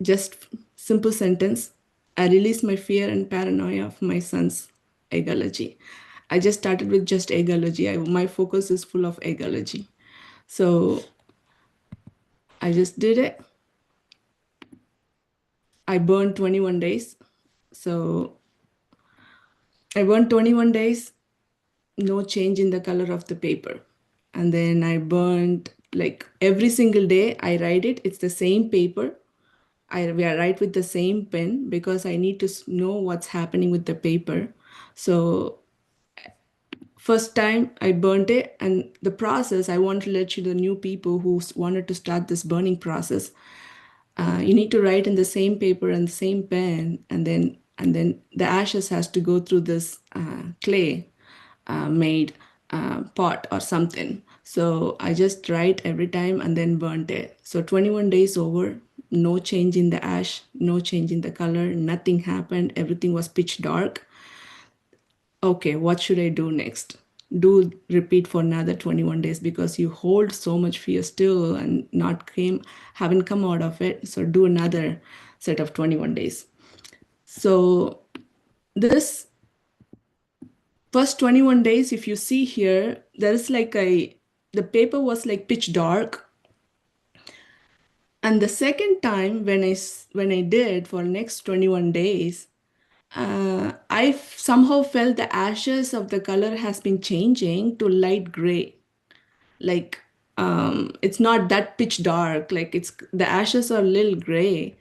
D: just simple sentence. I release my fear and paranoia of my son's egg allergy. I just started with just egg allergy. My focus is full of egg allergy. So I just did it. I burned 21 days. So I burned 21 days, no change in the color of the paper. And then I burned like every single day I write it. It's the same paper. We write with the same pen because I need to know what's happening with the paper. So first time I burnt it, and the process, I want to let you, the new people who wanted to start this burning process, you need to write in the same paper and the same pen, and then the ashes has to go through this clay made pot or something. So I just write every time and then burnt it. So 21 days over, no change in the ash, no change in the color, nothing happened. Everything was pitch dark. Okay, what should I do next? Do repeat for another 21 days because you hold so much fear still and haven't come out of it. So do another set of 21 days. So this first 21 days, if you see here, there's like the paper was like pitch dark. And the second time when I did for next 21 days, I somehow felt the ashes of the color has been changing to light gray. Like it's not that pitch dark, like the ashes are a little gray.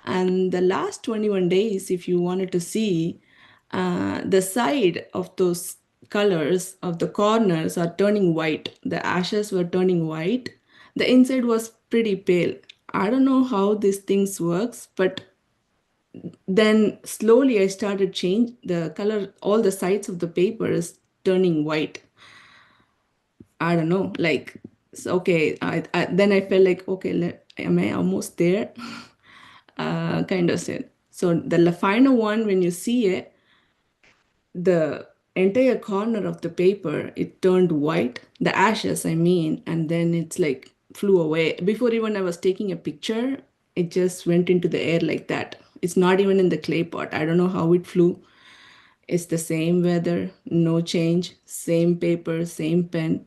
D: And the last 21 days, if you wanted to see, the side of those colors of the corners are turning white. The ashes were turning white. The inside was pretty pale. I don't know how these things works, but then slowly I started change the color. All the sides of the paper is turning white. I don't know, like, okay. Then I felt like, okay, am I almost there? Kind of said. So the final one, when you see it, the entire corner of the paper, it turned white, the ashes, I mean, and then it's like flew away. Before even I was taking a picture, it just went into the air like that. It's not even in the clay pot. I don't know how it flew. It's the same weather, no change, same paper, same pen.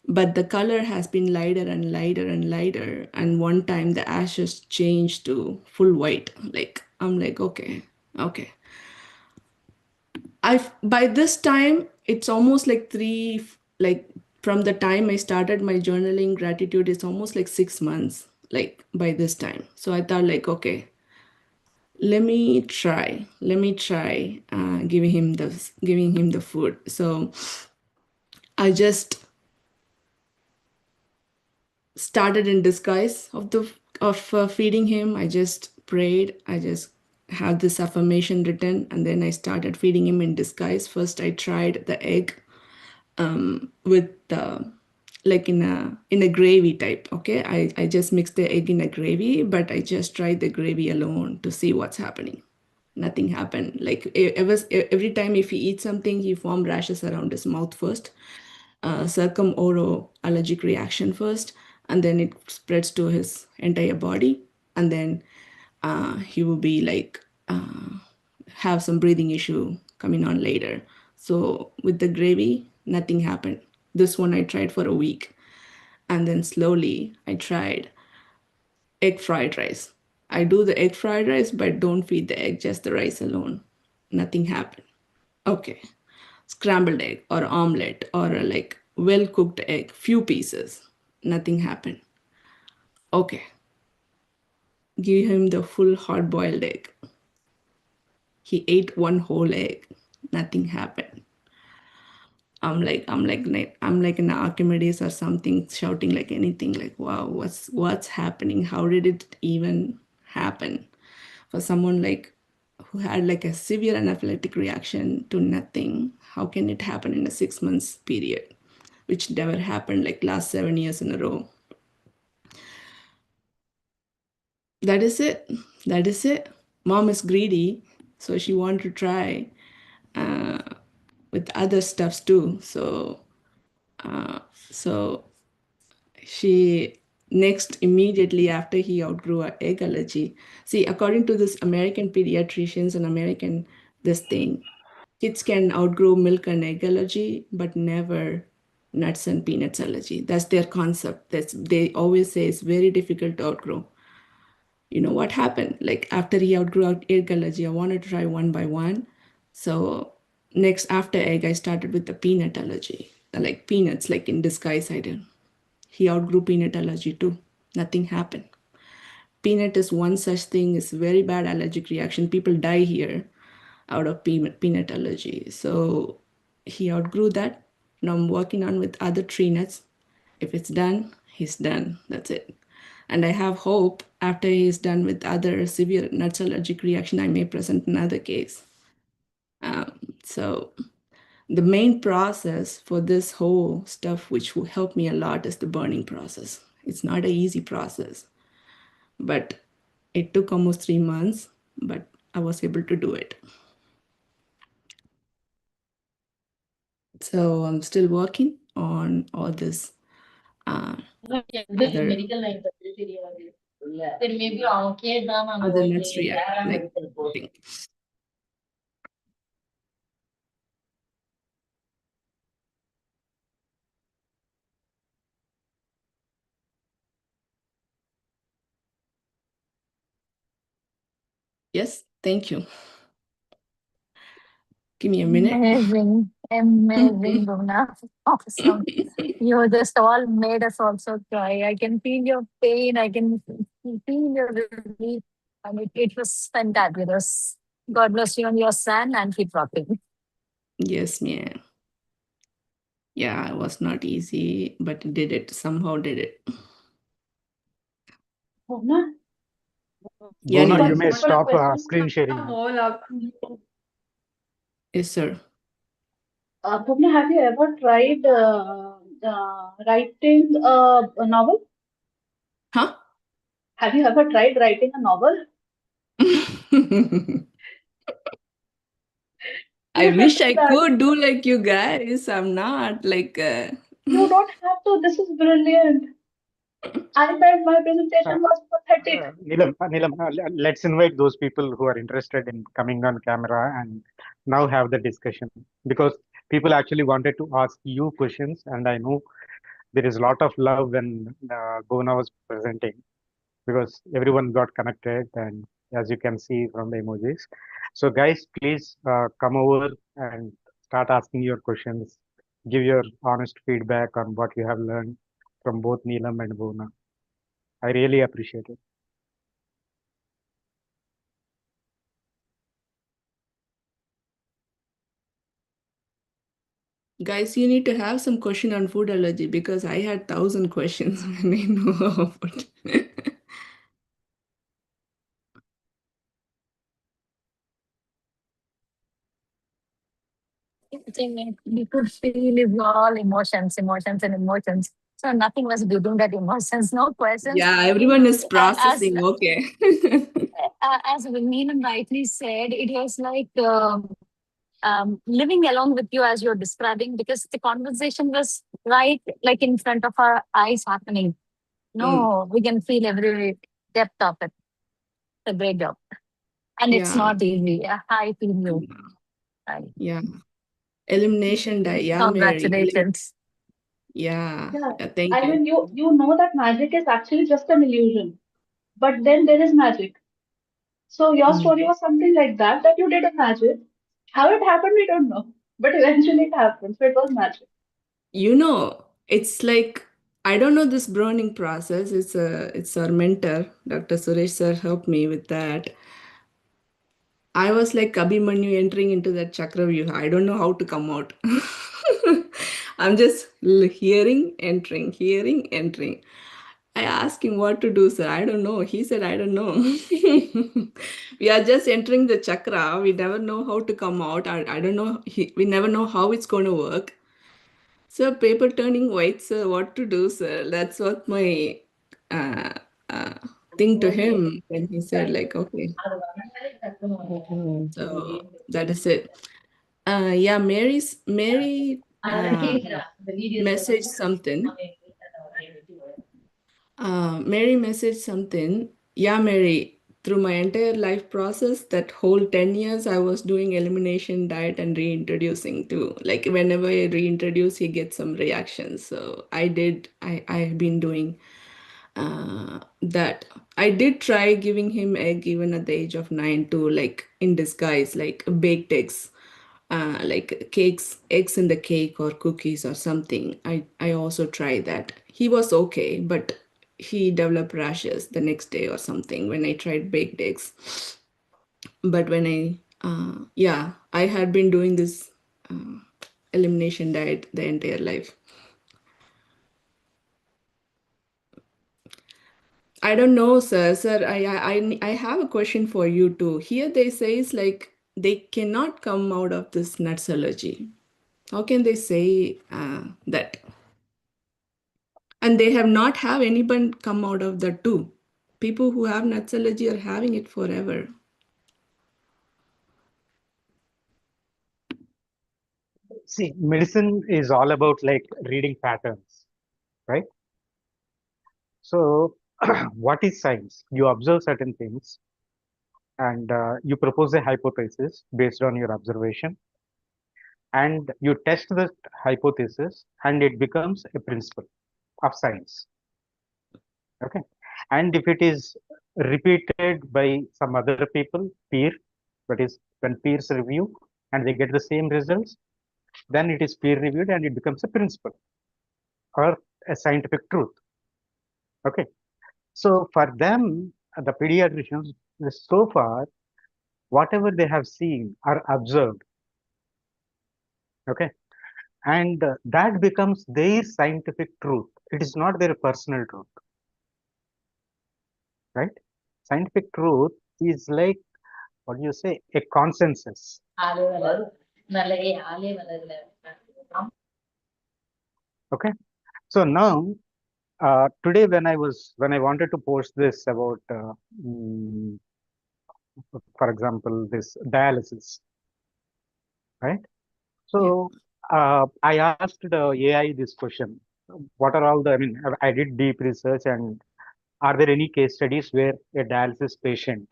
D: But the color has been lighter and lighter and lighter. And one time the ashes changed to full white. Like, I'm like, okay, okay. by this time, it's almost like like from the time I started my journaling gratitude, it's almost like 6 months, like by this time. So I thought like, okay, let me try giving him the food. So I just started in disguise of feeding him. I just prayed. I just had this affirmation written, and then I started feeding him in disguise. First, I tried the egg with like in a gravy type. Okay, I just mixed the egg in a gravy, but I just tried the gravy alone to see what's happening. Nothing happened. Like every time if he eats something, he formed rashes around his mouth first, circumoro allergic reaction first, and then it spreads to his entire body, and then he will be like have some breathing issue coming on later. So with the gravy, nothing happened. This one I tried for a week, and then slowly I tried egg fried rice. I do the egg fried rice, but don't feed the egg, just the rice alone. Nothing happened. Okay. Scrambled egg or omelette or like well cooked egg, few pieces. Nothing happened. Okay. Give him the full hard boiled egg. He ate one whole egg. Nothing happened. I'm like an Archimedes or something, shouting like anything, like, wow, what's happening? How did it even happen? For someone like who had like a severe anaphylactic reaction to nothing, how can it happen in a 6 months period, which never happened like last 7 years in a row? That is it. That is it. Mom is greedy, so she wanted to try uh, with other stuffs too. So she next immediately after he outgrew an egg allergy. See, according to this American pediatricians and American this thing, kids can outgrow milk and egg allergy, but never nuts and peanuts allergy. That's their concept. They always say it's very difficult to outgrow. You know what happened? Like after he outgrew egg allergy, I wanted to try one by one. So next after egg, I started with the peanut allergy. Like peanuts, like in disguise, I did. He outgrew peanut allergy too. Nothing happened. Peanut is one such thing, it's very bad allergic reaction. People die here out of peanut allergy. So he outgrew that. Now I'm working on with other tree nuts. If it's done, he's done. That's it. And I have hope after he's done with other severe nuts allergic reaction, I may present another case. So the main process for this whole stuff, which will help me a lot, is the burning process. It's not an easy process, but it took almost 3 months, but I was able to do it. So I'm still working on all this. Other nuts react like thing. Yes, thank you. Give me a minute.
E: Amazing, amazing, Bhuvna. Awesome. You just all made us also cry. I can feel your pain. I can feel your relief. And it was fantabulous. God bless you and your son and keep rocking.
D: Yes, ma'am. Yeah, it was not easy, but did it. Somehow did it.
C: Bhuvna,
D: Yeah,
A: Bhuvna,
D: Neela.
A: you may
C: got a
A: stop
C: question.
A: screen sharing now.
D: Yes, sir.
C: Bhuvna, have you ever tried writing a novel?
D: Huh?
C: Have you ever tried writing a novel?
D: I
C: You should
D: wish
C: do
D: I
C: that.
D: could do like you guys. I'm not like.
C: You don't have to. This is brilliant. I bet my
A: Uh,
C: presentation was pathetic.
A: Neelam, let's invite those people who are interested in coming on camera and now have the discussion, because people actually wanted to ask you questions, and I know there is a lot of love when Bhuvna was presenting, because everyone got connected, and as you can see from the emojis. So guys, please come over and start asking your questions. Give your honest feedback on what you have learned from both Neelam and Bhuvna. I really appreciate it.
D: Guys, you need to have some question on food allergy because I had 1,000 questions when I know about it.
E: I think we could feel it all emotions, emotions, and emotions. So nothing was beating that emotions, no questions.
D: Yeah, everyone is
E: As
D: processing. Okay.
E: as Neelam rightly said, it was like living along with you as you're describing, because the conversation was right like in front of our eyes happening.
D: Mm,
E: No, we can feel every depth of it. A great job. And it's
D: yeah,
E: not easy. I feel you. Right.
D: yeah. Elimination diet. Yeah, Mary.
E: Congratulations.
D: Yeah,
C: Yeah,
D: thank
C: I
D: you.
C: mean, you know that magic is actually just an illusion, but then there is magic. So your
D: Mm.
C: story was something like that, that you did a magic. How it happened, we don't know, but eventually it happened. So it was magic.
D: It's like I don't know this browning process. It's our mentor, Dr. Suresh sir, helped me with that. I was like Abhimanyu entering into that chakra view. I don't know how to come out. I'm just hearing, entering, hearing, entering. I asked him what to do, sir. I don't know. He said, I don't know. We are just entering the chakra. We never know how to come out. I don't know. We never know how it's going to work. So, paper turning white, sir. What to do, sir? That's what my uh, uh, thing to him. And he said, like, okay. So that is it. Yeah, Mary messaged something. Mary messaged something. Yeah, Mary, through my entire life process, that whole 10 years, I was doing elimination diet and reintroducing too. Like whenever I reintroduce, he gets some reactions. So I have been doing that. I did try giving him egg even at the age of 9 too, like in disguise, like baked eggs, like cakes, eggs in the cake or cookies or something. I also tried that. He was okay, but he developed rashes the next day or something when I tried baked eggs. But when yeah, I had been doing this uh, elimination diet the entire life. I don't know, sir. Sir, I have a question for you too. Here they say it's like they cannot come out of this nuts allergy. How can they say that? And they have not have anyone come out of that too. People who have nuts allergy are having it forever.
A: See, medicine is all about like reading patterns, right? So, what is science? You observe certain things and you propose a hypothesis based on your observation, and you test the hypothesis, and it becomes a principle of science. Okay, and if it is repeated by some other people, peer, that is, when peers review and they get the same results, then it is peer reviewed and it becomes a principle or a scientific truth. Okay, so for them, the pediatricians, so far, whatever they have seen or observed, okay, and that becomes their scientific truth. It is not their personal truth, right? Scientific truth is like, what do you say, a consensus. Okay, so now today when I wanted to post this about mm, for example this dialysis, right?
D: Yeah.
A: So I asked the AI this question: what are all the? I mean, I did deep research, and are there any case studies where a dialysis patient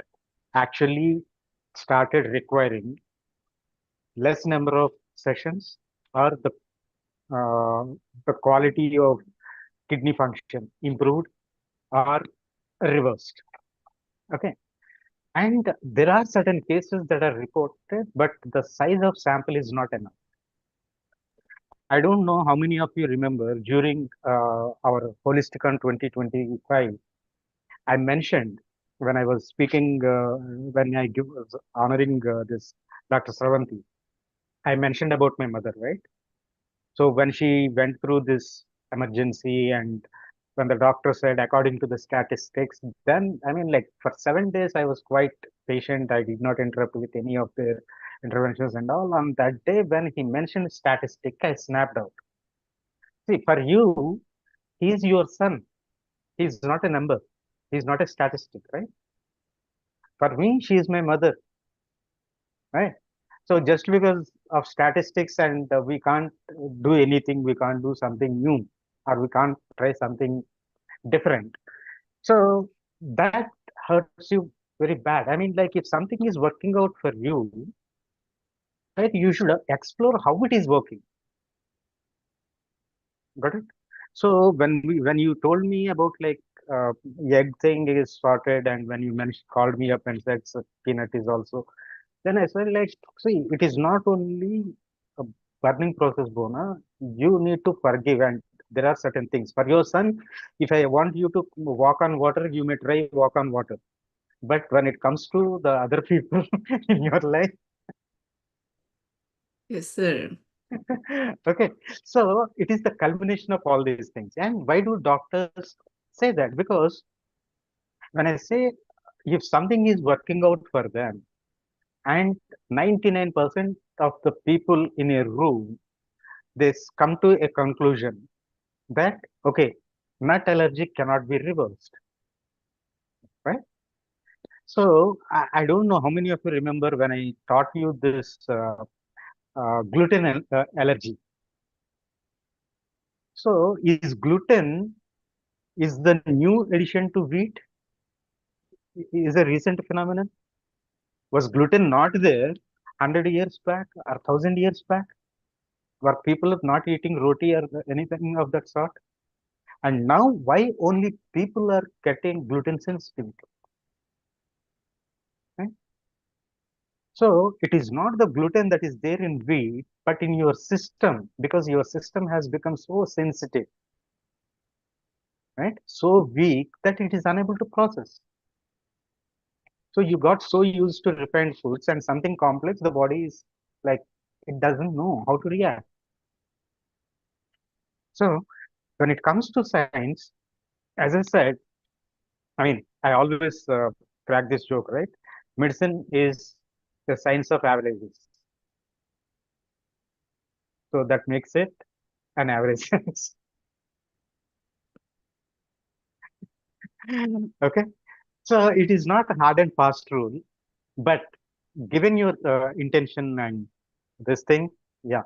A: actually started requiring less number of sessions, or uh, the quality of kidney function improved or reversed? Okay, And there are certain cases that are reported, but the size of sample is not enough. I don't know how many of you remember during our Holisticon 2025, I mentioned when I was speaking, when I was honoring this Dr. Sravanti, I mentioned about my mother, right? So when she went through this emergency and when the doctor said, according to the statistics, then I mean, like for 7 days, I was quite patient. I did not interrupt with any of their interventions and all. On that day, when he mentioned statistic, I snapped out. See, for you, he is your son. He is not a number. He is not a statistic, right? For me, she is my mother, right? So just because of statistics and we can't do anything, we can't do something new, or we can't try something different. So that hurts you very bad. I mean, like if something is working out for you, right, you should explore how it is working. Got it? So when you told me about like egg thing is sorted, and when you mentioned called me up and said so peanut is also, then I said like, see, it is not only a burning process, Bona. You need to forgive, and there are certain things for your son. If I want you to walk on water, you may try walk on water. But when it comes to the other people in your life,
D: Yes, sir.
A: okay, so it is the culmination of all these things. And why do doctors say that? Because when I say if something is working out for them, and 99% of the people in a room, they come to a conclusion that, okay, nut allergy cannot be reversed, right? So I don't know how many of you remember when I taught you this gluten allergy. So is gluten is the new addition to wheat? Is a recent phenomenon? Was gluten not there 100 years back or 1000 years back? Were people not eating roti or anything of that sort? And now, why only people are getting gluten sensitive? Right? So it is not the gluten that is there in wheat, but in your system, because your system has become so sensitive, right? So weak that it is unable to process. So you got so used to refined foods and something complex, the body is like, it doesn't know how to react. So when it comes to science, as I said, I mean, I always crack this joke, right? Medicine is the science of averages. So that makes it an average science. Okay. So it is not a hard and fast rule, but given your intention and this thing, yeah,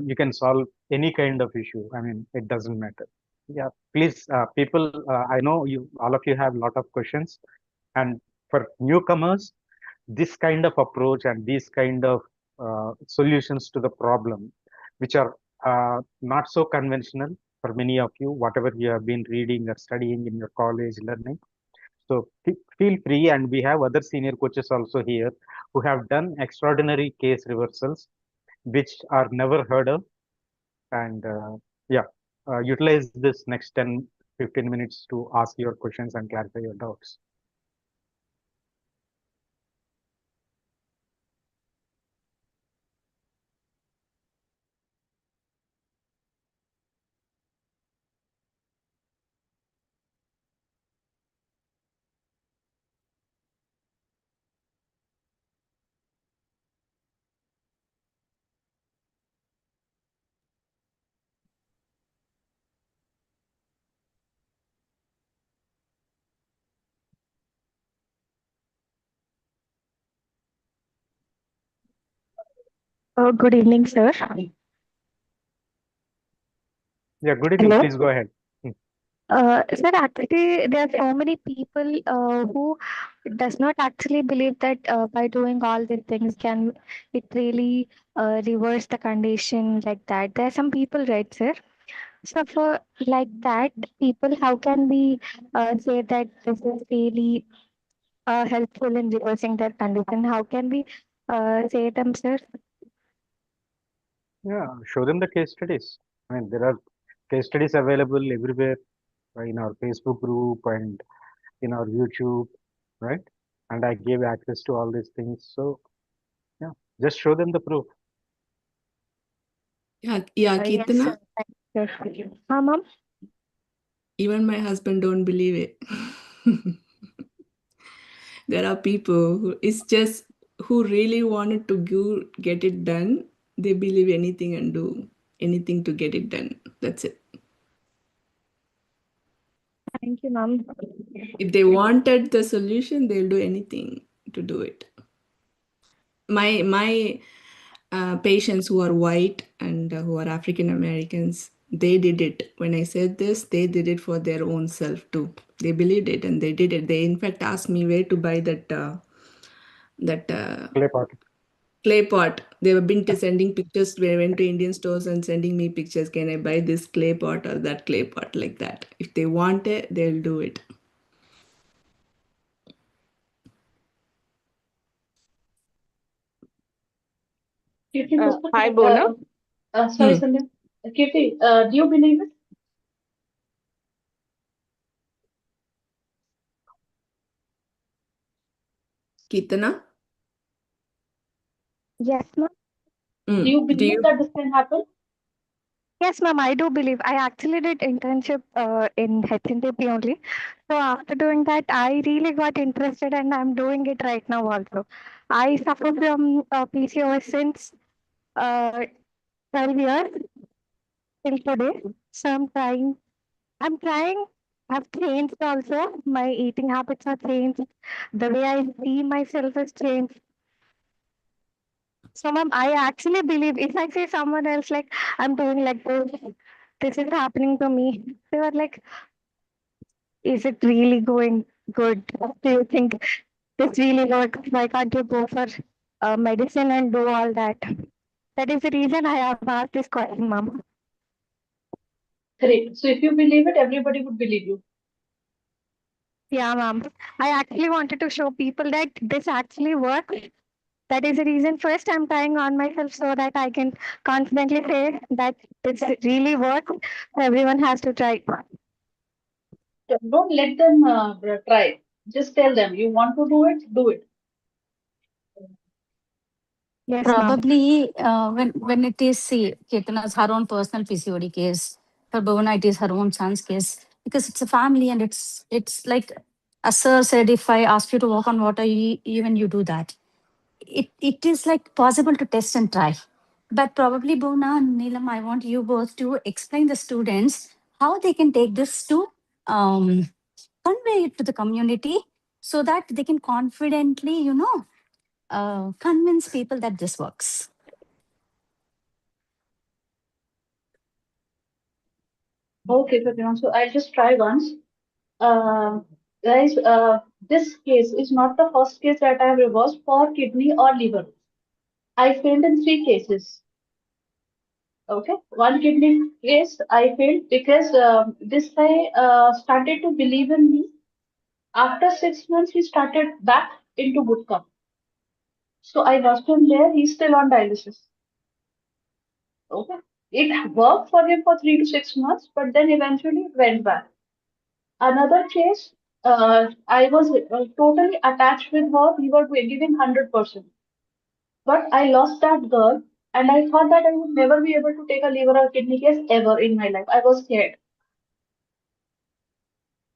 A: you can solve any kind of issue. I mean, it doesn't matter. Yeah, please, people, I know you, all of you have a lot of questions, and for newcomers, this kind of approach and these kind of solutions to the problem, which are not so conventional for many of you, whatever you have been reading or studying in your college learning. So feel free, and we have other senior coaches also here who have done extraordinary case reversals, which are never heard of. And yeah, utilize this next 10-15 minutes to ask your questions and clarify your doubts.
F: Good evening, sir.
A: Yeah, good evening.
F: Hello.
A: Please go ahead.
F: Sir, actually, there are so many people who does not actually believe that by doing all these things can it really reverse the condition like that. There are some people, right, sir? So for like that people, how can we say that this is really helpful in reversing their condition? How can we say them, sir?
A: Yeah, show them the case studies. I mean, there are case studies available everywhere in our Facebook group and in our YouTube, right? And I gave access to all these things. So, yeah, just show them the proof.
D: Yeah,
F: Yes,
D: Kirtana,
F: sir. Thank you. Mom?
D: even my husband don't believe it. There are people who it's just who really wanted to get it done. They believe anything and do anything to get it done. That's it.
F: Thank you, mom.
D: If they wanted the solution, they'll do anything to do it. My patients who are white and who are African Americans, they did it. When I said this, they did it for their own self too. They believed it and they did it. They in fact asked me where to buy that
A: Clay pot.
D: clay pot. They were been to sending pictures. They went to Indian stores and sending me pictures. Can I buy this clay pot or that clay pot, like that? If they want it, they'll do it.
C: Kirti,
B: Hi, Bona.
C: sorry, Sandeep. Kirti, do you believe it?
D: Kitana?
F: Yes, ma'am.
C: Do you
D: Do
C: believe
D: you?
C: that this can happen?
F: Yes, ma'am. I do believe. I actually did internship in HNTP only. So after doing that, I really got interested, and I'm doing it right now also. I suffer from PCOS since uh, 12 years till today. So I'm trying. I'm trying. I've changed also. My eating habits are changed. The way I see myself has changed. So, ma'am, I actually believe if I say someone else like I'm doing like this is happening to me, they were like, "Is it really going good? Do you think this really works? Why can't you go for medicine and do all that?" That is the reason I have asked this question, ma'am.
C: Great. So if you believe it, everybody would believe you.
F: Yeah, ma'am. I actually wanted to show people that this actually works. That is the reason first I'm trying on myself so that I can confidently say that this really works. Everyone has to try.
C: Don't let them try. Just tell them you want to do it, do it.
F: Yes, ma'am.
E: Probably when it is, see, Ketana's her own personal PCOD case, for Bhavana it is her own son's case, because it's a family and it's like, as sir said, if I ask you to walk on water, even you do that. It is like possible to test and try. But probably Bhavana and Neelam, I want you both to explain the students how they can take this to convey it to the community so that they can confidently, convince people that this works.
C: Okay, Fatima. So I'll just try once. Uh, guys, this case is not the first case that I have reversed for kidney or liver. I failed in 3 cases. Okay, one kidney case I failed because this guy started to believe in me. After 6 months, he started back into bootcamp. So I lost him there. He's still on dialysis. Okay, it worked for him for 3 to 6 months, but then eventually it went back. Another case, I was totally attached with her. We were giving 100%. But I lost that girl, and I thought that I would never be able to take a liver or kidney case ever in my life. I was scared.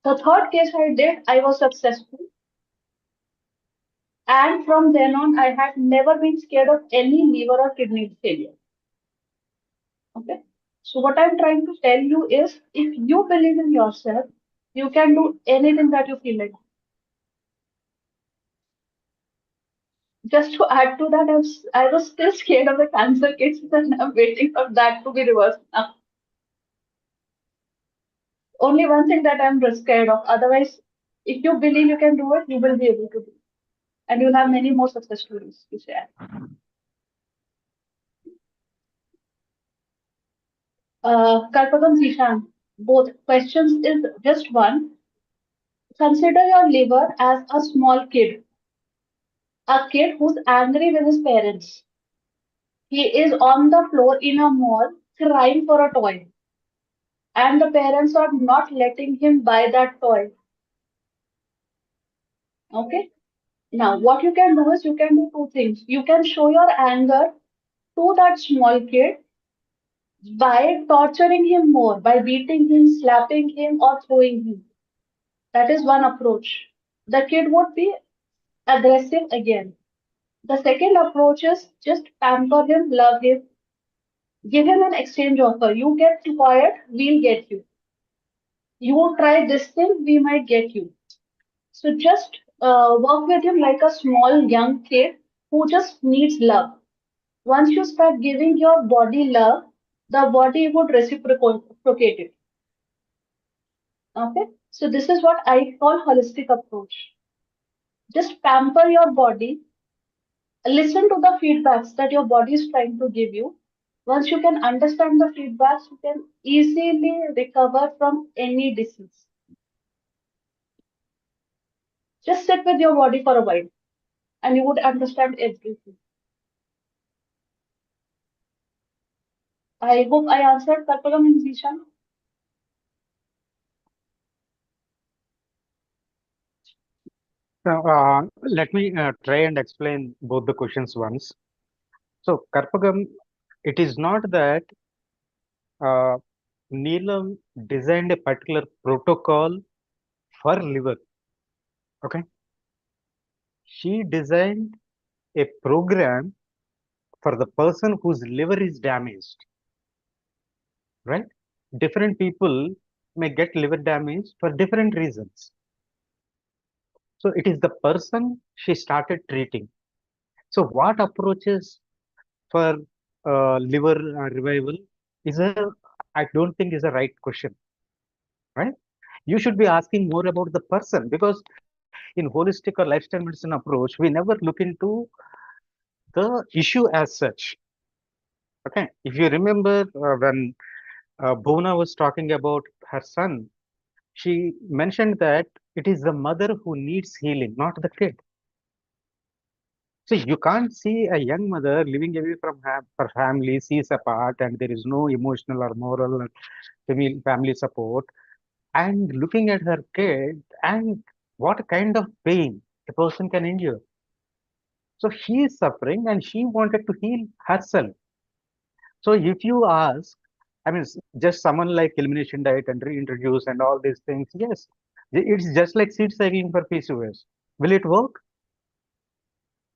C: The third case I did, I was successful. And from then on, I had never been scared of any liver or kidney failure. Okay. So what I'm trying to tell you is if you believe in yourself, you can do anything that you feel like. Just to add to that, I was still scared of the cancer cases and I'm waiting for that to be reversed now. Only one thing that I'm scared of. Otherwise, if you believe you can do it, you will be able to do it. And you'll have many more success stories to share. Kalpakam Zishan, both questions is just one. Consider your liver as a kid who's angry with his parents. He is on the floor in a mall crying for a toy, and the parents are not letting him buy that toy. Okay? Now, what you can do is you can do two things. You can show your anger to that small kid by torturing him more, by beating him, slapping him, or throwing him. That is one approach. The kid would be aggressive again. The second approach is just pamper him, love him, give him an exchange offer. You get quiet, we'll get you. You try this thing, we might get you. So just work with him like a small young kid who just needs love. Once you start giving your body love, the body would reciprocate it. Okay, so this is what I call holistic approach. Just pamper your body, listen to the feedbacks that your body is trying to give you. Once you can understand the feedbacks, you can easily recover from any disease. Just sit with your body for a while and you would understand everything. I hope I answered Kalpagam and Zishan.
A: Now, let me try and explain both the questions once. So, Karpagam, it is not that uh, Neelam designed a particular protocol for liver. Okay, she designed a program for the person whose liver is damaged. Right? Different people may get liver damage for different reasons. So it is the person she started treating. So what approaches for liver revival is I don't think is a right question, right? You should be asking more about the person, because in holistic or lifestyle medicine approach, we never look into the issue as such. Okay, if you remember when Bhuvna was talking about her son, she mentioned that it is the mother who needs healing, not the kid. So you can't see a young mother living away from her family, sees apart, and there is no emotional or moral or family support, and looking at her kid and what kind of pain a person can endure. So she is suffering and she wanted to heal herself. So if you ask, I mean, just someone like elimination diet and reintroduce and all these things, yes, it's just like seed cycling for PCOS. Will it work?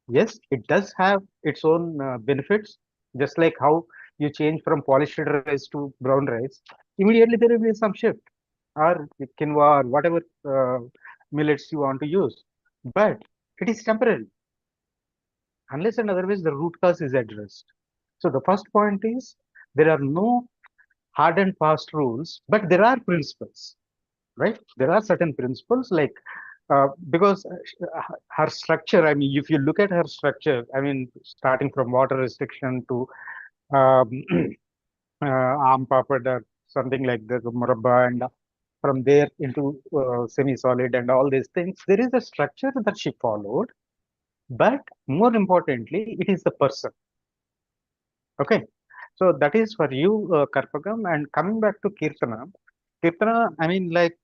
A: Yes, it does have its own benefits, just like how you change from polished rice to brown rice. Immediately there will be some shift, or quinoa, or whatever millets you want to use. But it is temporary, unless and otherwise the root cause is addressed. So the first point is there are no hard and fast rules, but there are principles, right? There are certain principles like because her structure, I mean, if you look at her structure, I mean, starting from water restriction to um, arm papad or something like the murabba, and from there into semi-solid and all these things, there is a structure that she followed, but more importantly, it is the person. Okay, so that is for you, Karpagam. And coming back to Kirtana, I mean, like,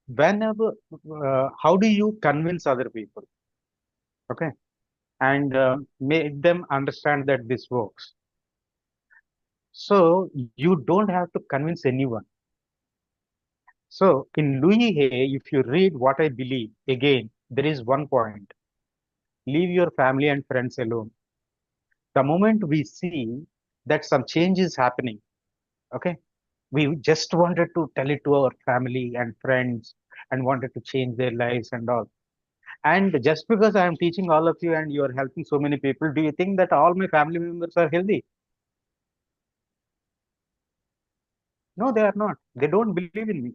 A: whenever, how do you convince other people? Okay, and make them understand that this works. So you don't have to convince anyone. So in Louis Hay, if you read What I Believe, again, there is one point: leave your family and friends alone. The moment we see that some change is happening, okay, we just wanted to tell it to our family and friends and wanted to change their lives and all. And just because I am teaching all of you and you are helping so many people, do you think that all my family members are healthy? No, they are not. They don't believe in me.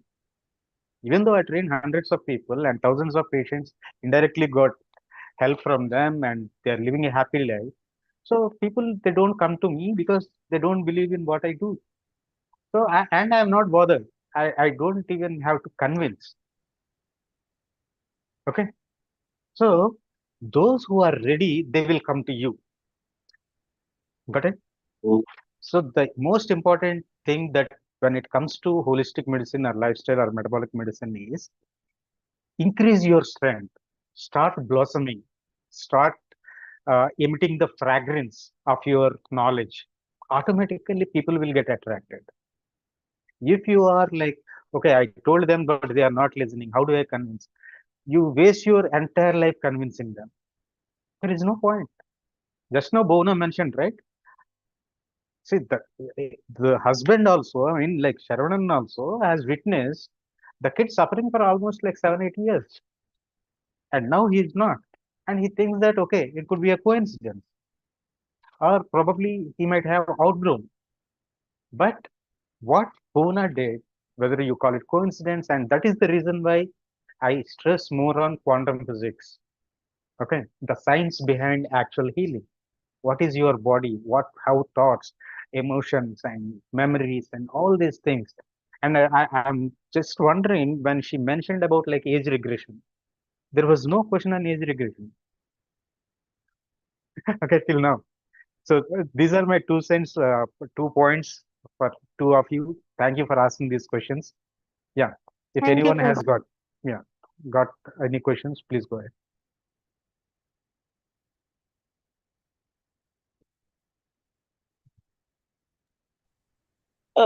A: Even though I train hundreds of people and thousands of patients indirectly got help from them and they are living a happy life. So people, they don't come to me because they don't believe in what I do. So and I am not bothered. I don't even have to convince. Okay. So those who are ready, they will come to you. Got it? So the most important thing that when it comes to holistic medicine or lifestyle or metabolic medicine is increase your strength, start blossoming, start emitting the fragrance of your knowledge. Automatically, people will get attracted. If you are like, okay, I told them, but they are not listening, how do I convince? You waste your entire life convincing them. There is no point. Just now, Bona mentioned, right? See, the husband also, I mean, like Sharavanan also has witnessed the kid suffering for almost like 7, 8 years. And now he is not. And he thinks that, okay, it could be a coincidence. Or probably he might have outgrown. But what Bona did, whether you call it coincidence, and that is the reason why I stress more on quantum physics. Okay, the science behind actual healing. What is your body? How thoughts, emotions, and memories, and all these things. And I'm just wondering when she mentioned about like age regression, there was no question on age regression. Okay, till now. So these are my 2 cents, 2 points for two of you. Thank you for asking these questions. Yeah, if
F: Thank you,
A: anyone
F: sir.
A: has yeah, got any questions, please go ahead.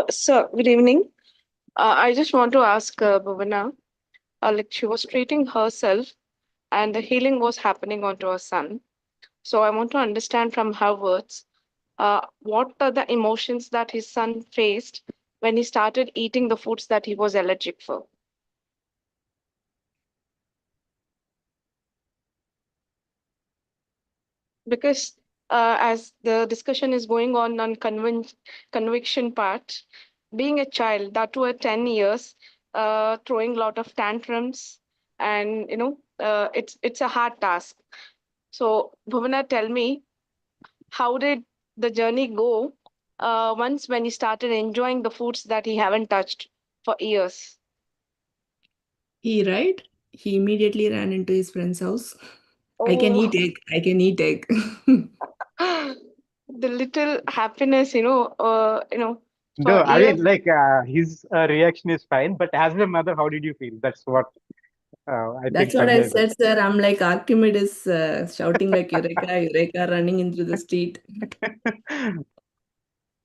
B: Sir, good evening. I just want to ask Bhuvana, like she was treating herself and the healing was happening onto her son. So I want to understand from her words, what are the emotions that his son faced when he started eating the foods that he was allergic for? Because as the discussion is going on conviction part, being a child, that too at 10 years, throwing a lot of tantrums, and it's a hard task. So Bhuvana, tell me, how did the journey go once when he started enjoying the foods that he haven't touched for years?
D: Right? He immediately ran into his friend's house. I can
B: Oh,
D: eat egg. I can eat egg.
B: the little happiness,
A: No,
B: for
A: I
B: years.
A: mean, like his reaction is fine, but as a mother, how did you feel? That's what I
D: That's
A: think
D: what I
A: Sanjay is.
D: said, sir. I'm like Archimedes shouting like Eureka, Eureka, running into the street.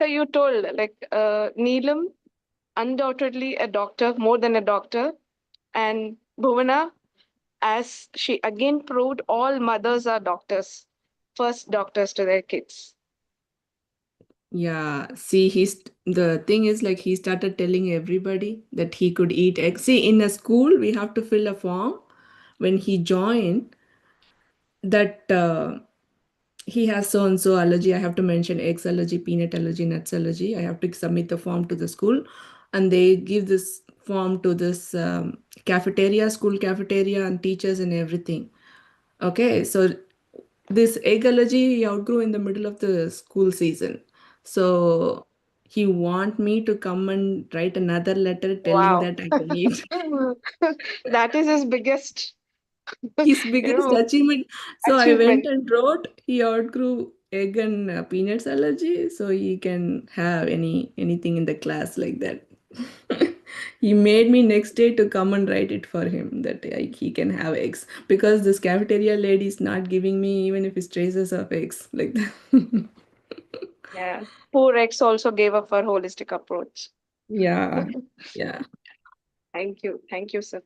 B: So you told like Neelam, undoubtedly a doctor, more than a doctor, and Bhuvana, as she again proved, all mothers are doctors, first doctors to their kids.
D: Yeah, see, the thing is like he started telling everybody that he could eat egg. See, in a school, we have to fill a form. When he joined, that he has so and so allergy. I have to mention eggs allergy, peanut allergy, nuts allergy. I have to submit the form to the school, and they give this form to this cafeteria, school cafeteria, and teachers and everything. Okay, so this egg allergy he outgrew in the middle of the school season. So he want me to come and write another letter telling
B: Wow.
D: that I can eat.
B: That is his biggest,
D: His
B: you
D: biggest
B: know,
D: achievement. So I went
B: achievement.
D: and wrote he outgrew egg and peanuts allergy, so he can have anything in the class like that. He made me next day to come and write it for him that he can have eggs because this cafeteria lady is not giving me even if it's traces of eggs like that.
B: Yeah. Poor Rex also gave up for holistic approach.
D: Yeah, yeah.
B: Thank you. Thank you, sir.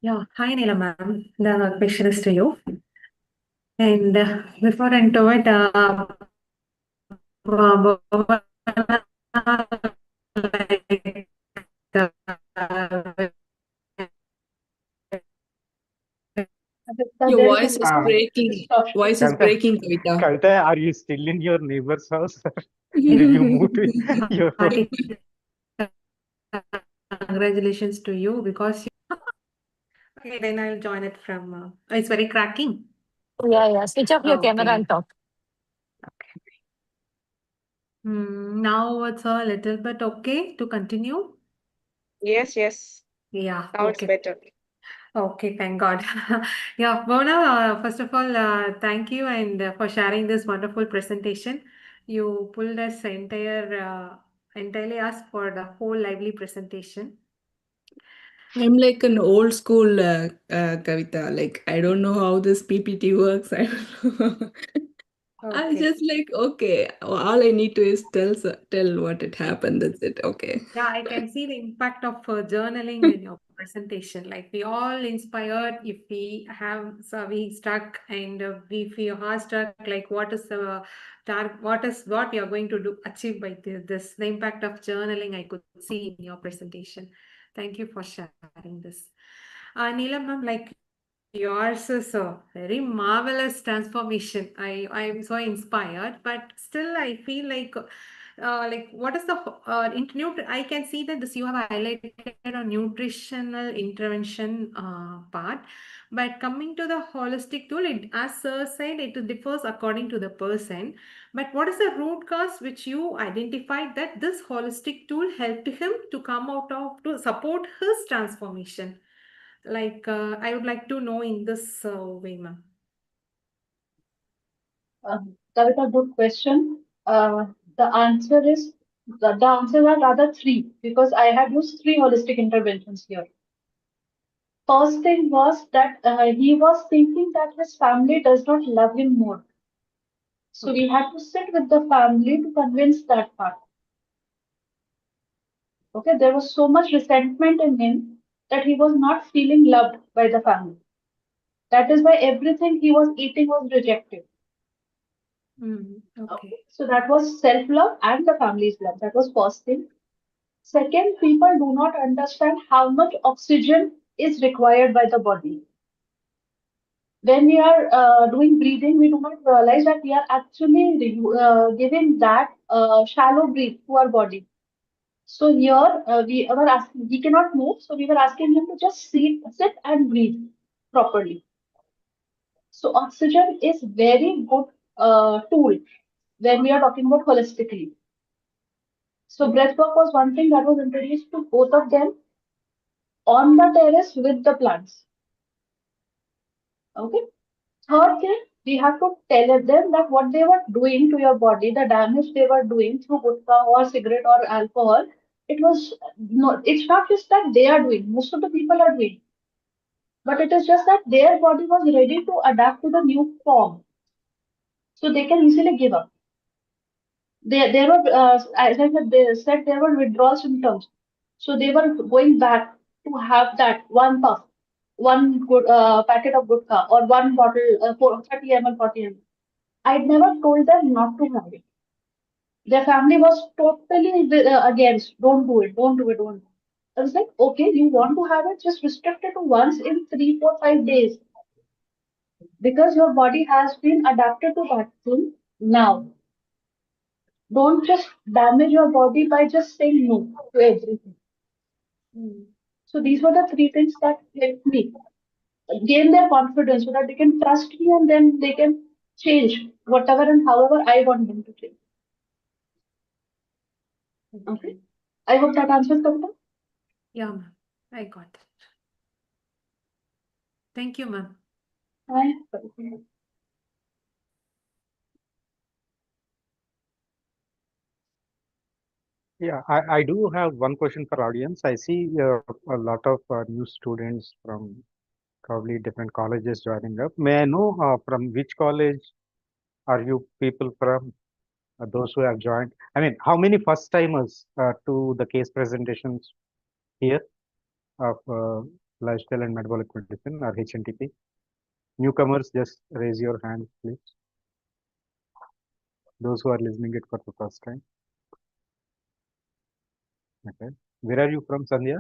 G: Yeah, hi Neela ma'am. The question is to you. And before into it, like,
D: Your
C: There is
D: voice
C: an
D: is
A: Uh,
D: breaking.
C: distortion.
D: Voice is
A: Kavita,
D: breaking, Kavita.
A: Kavita, are you still in your neighbor's house? Did you move to
D: Yeah,
A: your home?
G: hearty congratulations to you because okay, then I'll join it from. It's very cracking.
E: Yeah, yeah. Switch off your camera
G: Okay.
E: and talk.
G: Now it's a little bit okay to continue.
B: Yes, yes.
G: Yeah,
B: Now it's
G: okay.
B: better.
G: Okay, thank God. Yeah, Mona, first of all, thank you and for sharing this wonderful presentation. You pulled us entirely asked for the whole lively presentation.
D: I'm like an old school Kavita. Like, I don't know how this PPT works. I don't know. I
G: Okay.
D: just like, okay, all I need to is tell what it happened. That's it. Okay.
G: Yeah, I can see the impact of journaling in your presentation. Like we all inspired if we have, so we stuck and if we are stuck, like what is the what we are going to do achieve by this. The impact of journaling I could see in your presentation. Thank you for sharing this. Neelam ma'am, like yours is a very marvelous transformation. I'm so inspired, but still I feel like what is the I can see that this you have highlighted a nutritional intervention part, but coming to the holistic tool, as sir said, it differs according to the person. But what is the root cause which you identified that this holistic tool helped him to come out of to support his transformation? Like, I would like to know in this way, ma'am.
C: Kavita, good question. The answer is the answers are rather three because I had used three holistic interventions here. First thing was that he was thinking that his family does not love him more. So we had to sit with the family to convince that part. Okay, there was so much resentment in him that he was not feeling loved by the family. That is why everything he was eating was rejected.
G: Okay.
C: Okay, so that was self love and the family's love. That was first thing. Second, people do not understand how much oxygen is required by the body. When we are doing breathing, we do not realize that we are actually giving that shallow breath to our body. So here we were asking, he cannot move, so we were asking him to just sit and breathe properly. So oxygen is very good tool when we are talking about holistically. So breathwork was one thing that was introduced to both of them on the terrace with the plants. Okay. Third thing, we have to tell them that what they were doing to your body, the damage they were doing through gutka or cigarette or alcohol, it was no, it's not just that they are doing, most of the people are doing, but it is just that their body was ready to adapt to the new form. So they can easily give up. There were, as I said, they said there were withdrawal symptoms. So they were going back to have that one puff, one good packet of vodka, or one bottle, 30 ml, 40 ml. I'd never told them not to have it. Their family was totally against. Don't do it. Don't do it. Don't. I was like, okay, you want to have it? Just restrict it to once in 3, 4, 5 days because your body has been adapted to that thing now. Don't just damage your body by just saying no to everything. So these were the three things that helped me gain their confidence so that they can trust me and then they can change whatever and however I want them to change. Okay. I hope that answers the question.
G: Yeah, ma'am. I got it. Thank you, ma'am.
C: Hi.
A: Yeah, I do have one question for audience. I see a lot of new students from probably different colleges joining up. May I know from which college are you people from? Those who have joined. I mean, how many first timers to the case presentations here of lifestyle and metabolic medicine or HNTP? Newcomers, just raise your hand, please. Those who are listening it for the first time. Okay. Where are you from, Sandhya?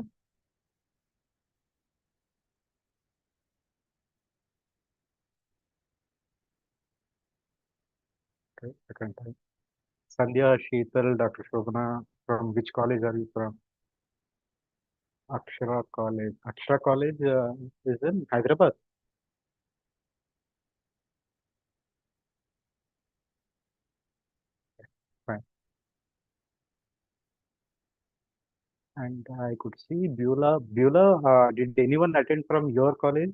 A: Okay, second time. Sandhya, Sheetal, Dr. Shobana, from which college are you from? Akshara College. Akshara College is in Hyderabad. Fine. And I could see Beulah. Beulah, did anyone attend from your college?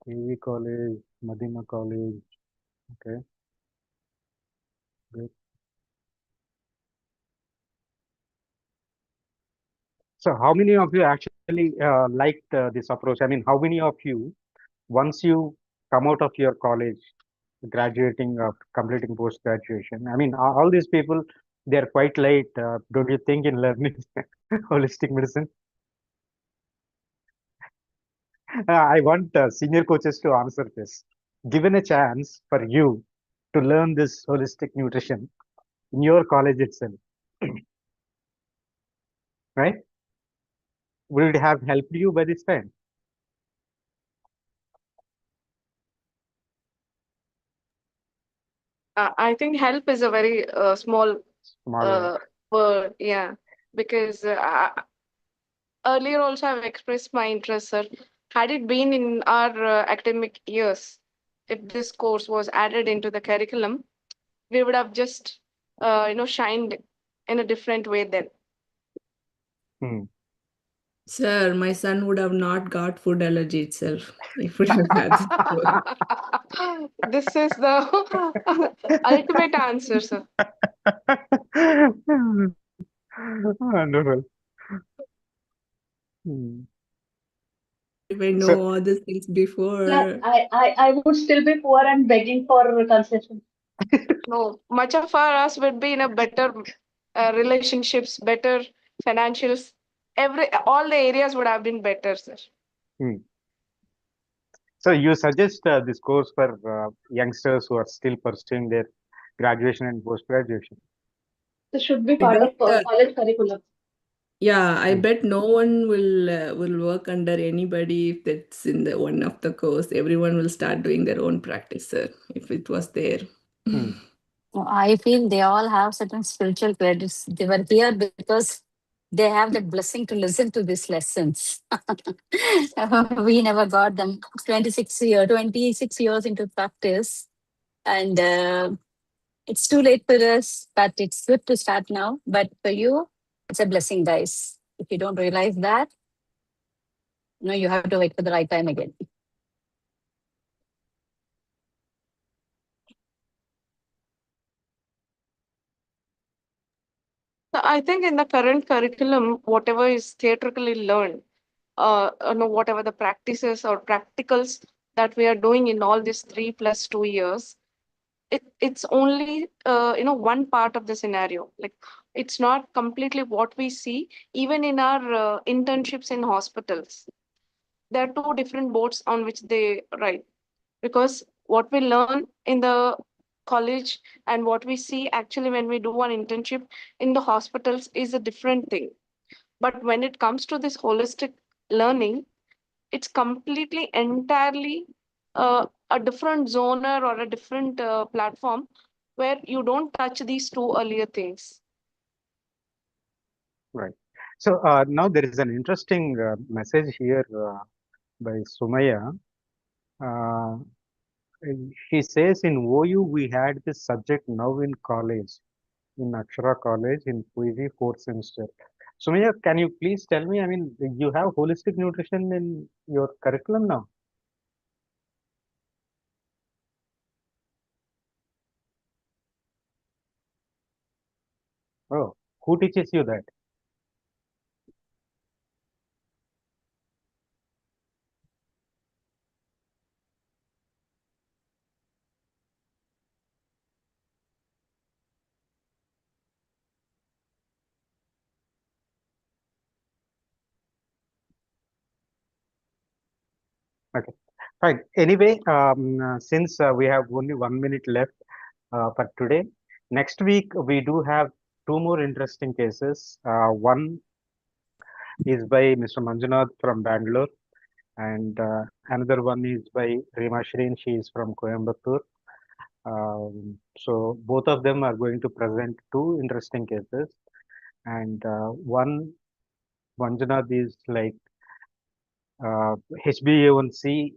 A: KV College, Madina College. Okay, good. So, how many of you actually liked this approach? I mean, how many of you, once you come out of your college, graduating, completing post graduation, I mean, all these people, they are quite late, don't you think, in learning holistic medicine? I want senior coaches to answer this. Given a chance for you to learn this holistic nutrition in your college itself, right? Would it have helped you by this time?
B: I think help is a very small
A: Small word.
B: word, yeah, because earlier also I've expressed my interest, sir. Had it been in our academic years, if this course was added into the curriculum, we would have just, shined in a different way then.
A: Hmm.
D: Sir, my son would have not got food allergy itself. He would have had this course.
B: This is the ultimate answer, sir.
A: Wonderful. Hmm.
D: If I
A: So,
D: know all these things
C: Yeah,
D: before,
C: I would still be poor and begging for concession.
B: No, much of us would be in a better relationships, better financials. All the areas would have been better, sir.
A: hmm. So you suggest this course for youngsters who are still pursuing their graduation and post graduation.
C: This should be
D: I
C: part
D: bet,
C: of college curriculum.
D: yeah, I
A: Hmm.
D: bet no one will work under anybody if that's in the one of the course. Everyone will start doing their own practice, sir, if it was there.
A: Hmm.
E: I feel they all have certain spiritual credits. They were here because they have the blessing to listen to these lessons. We never got them. 26 years into practice, and it's too late for us, but it's good to start now. But for you, it's a blessing, guys. If you don't realize that, you have to wait for the right time again.
B: So I think in the current curriculum, whatever is theatrically learned, whatever the practices or practicals that we are doing in all these 3 + 2 years, it's only one part of the scenario. Like it's not completely what we see. Even in our internships in hospitals, there are two different boards on which they write, because what we learn in the college and what we see actually when we do an internship in the hospitals is a different thing. But when it comes to this holistic learning, it's completely entirely a different zoner or a different platform where you don't touch these two earlier things.
A: Right. So now there is an interesting message here by Sumaya. Uh, she says in OU we had this subject now in college, in Akshara College in PG fourth semester. Sumaya, can you please tell me? I mean, you have holistic nutrition in your curriculum now. Oh, who teaches you that? Okay, fine. Anyway, since we have only 1 minute left for today, next week we do have two more interesting cases. One is by Mr. Manjunath from Bangalore, and another one is by Rima Shreen. She is from Coimbatore. So both of them are going to present two interesting cases, and one Manjunath is like HbA1c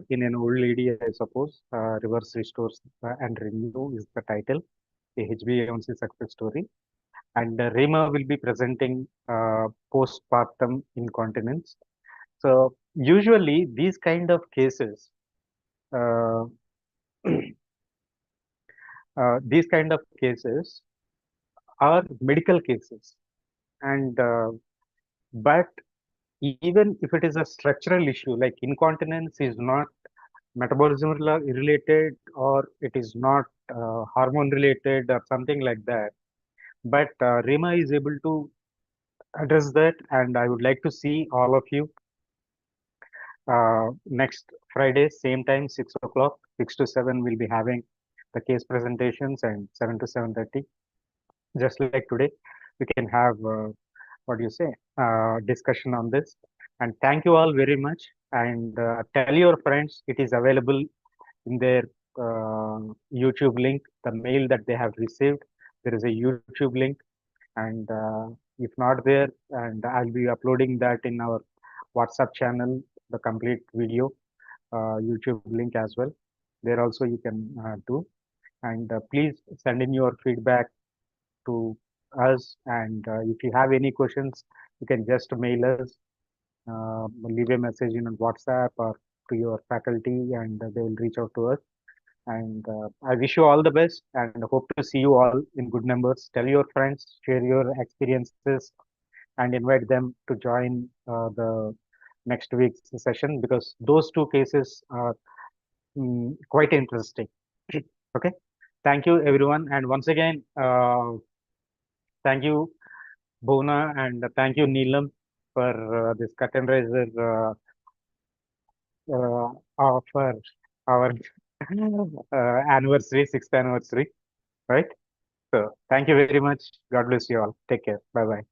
A: in an old lady, I suppose. Reverse restores and renew is the title. The HbA1c success story. and Rima will be presenting postpartum incontinence. So usually these kind of cases, uh, these kind of cases are medical cases, and but even if it is a structural issue, like incontinence is not metabolism related, or it is not hormone related or something like that, but Rima is able to address that, and I would like to see all of you next Friday, same time, 6 o'clock, 6 to 7, we'll be having the case presentations, and 7 to 7:30. Just like today, we can have, what do you say, discussion on this. And thank you all very much. And tell your friends it is available in their YouTube link, the mail that they have received. There is a YouTube link, and if not there, and I'll be uploading that in our WhatsApp channel, the complete video, YouTube link as well. There also you can do. And please send in your feedback to us. And if you have any questions, you can just mail us, leave a message in WhatsApp or to your faculty, and they will reach out to us. And I wish you all the best, and hope to see you all in good numbers. Tell your friends, share your experiences, and invite them to join the next week's session, because those two cases are quite interesting. Okay. Thank you, everyone. And once again, thank you, Bhuvna, and thank you, Neelam, for this curtain raiser for our anniversary, 6th anniversary, right? So thank you very much. God bless you all. Take care. Bye bye.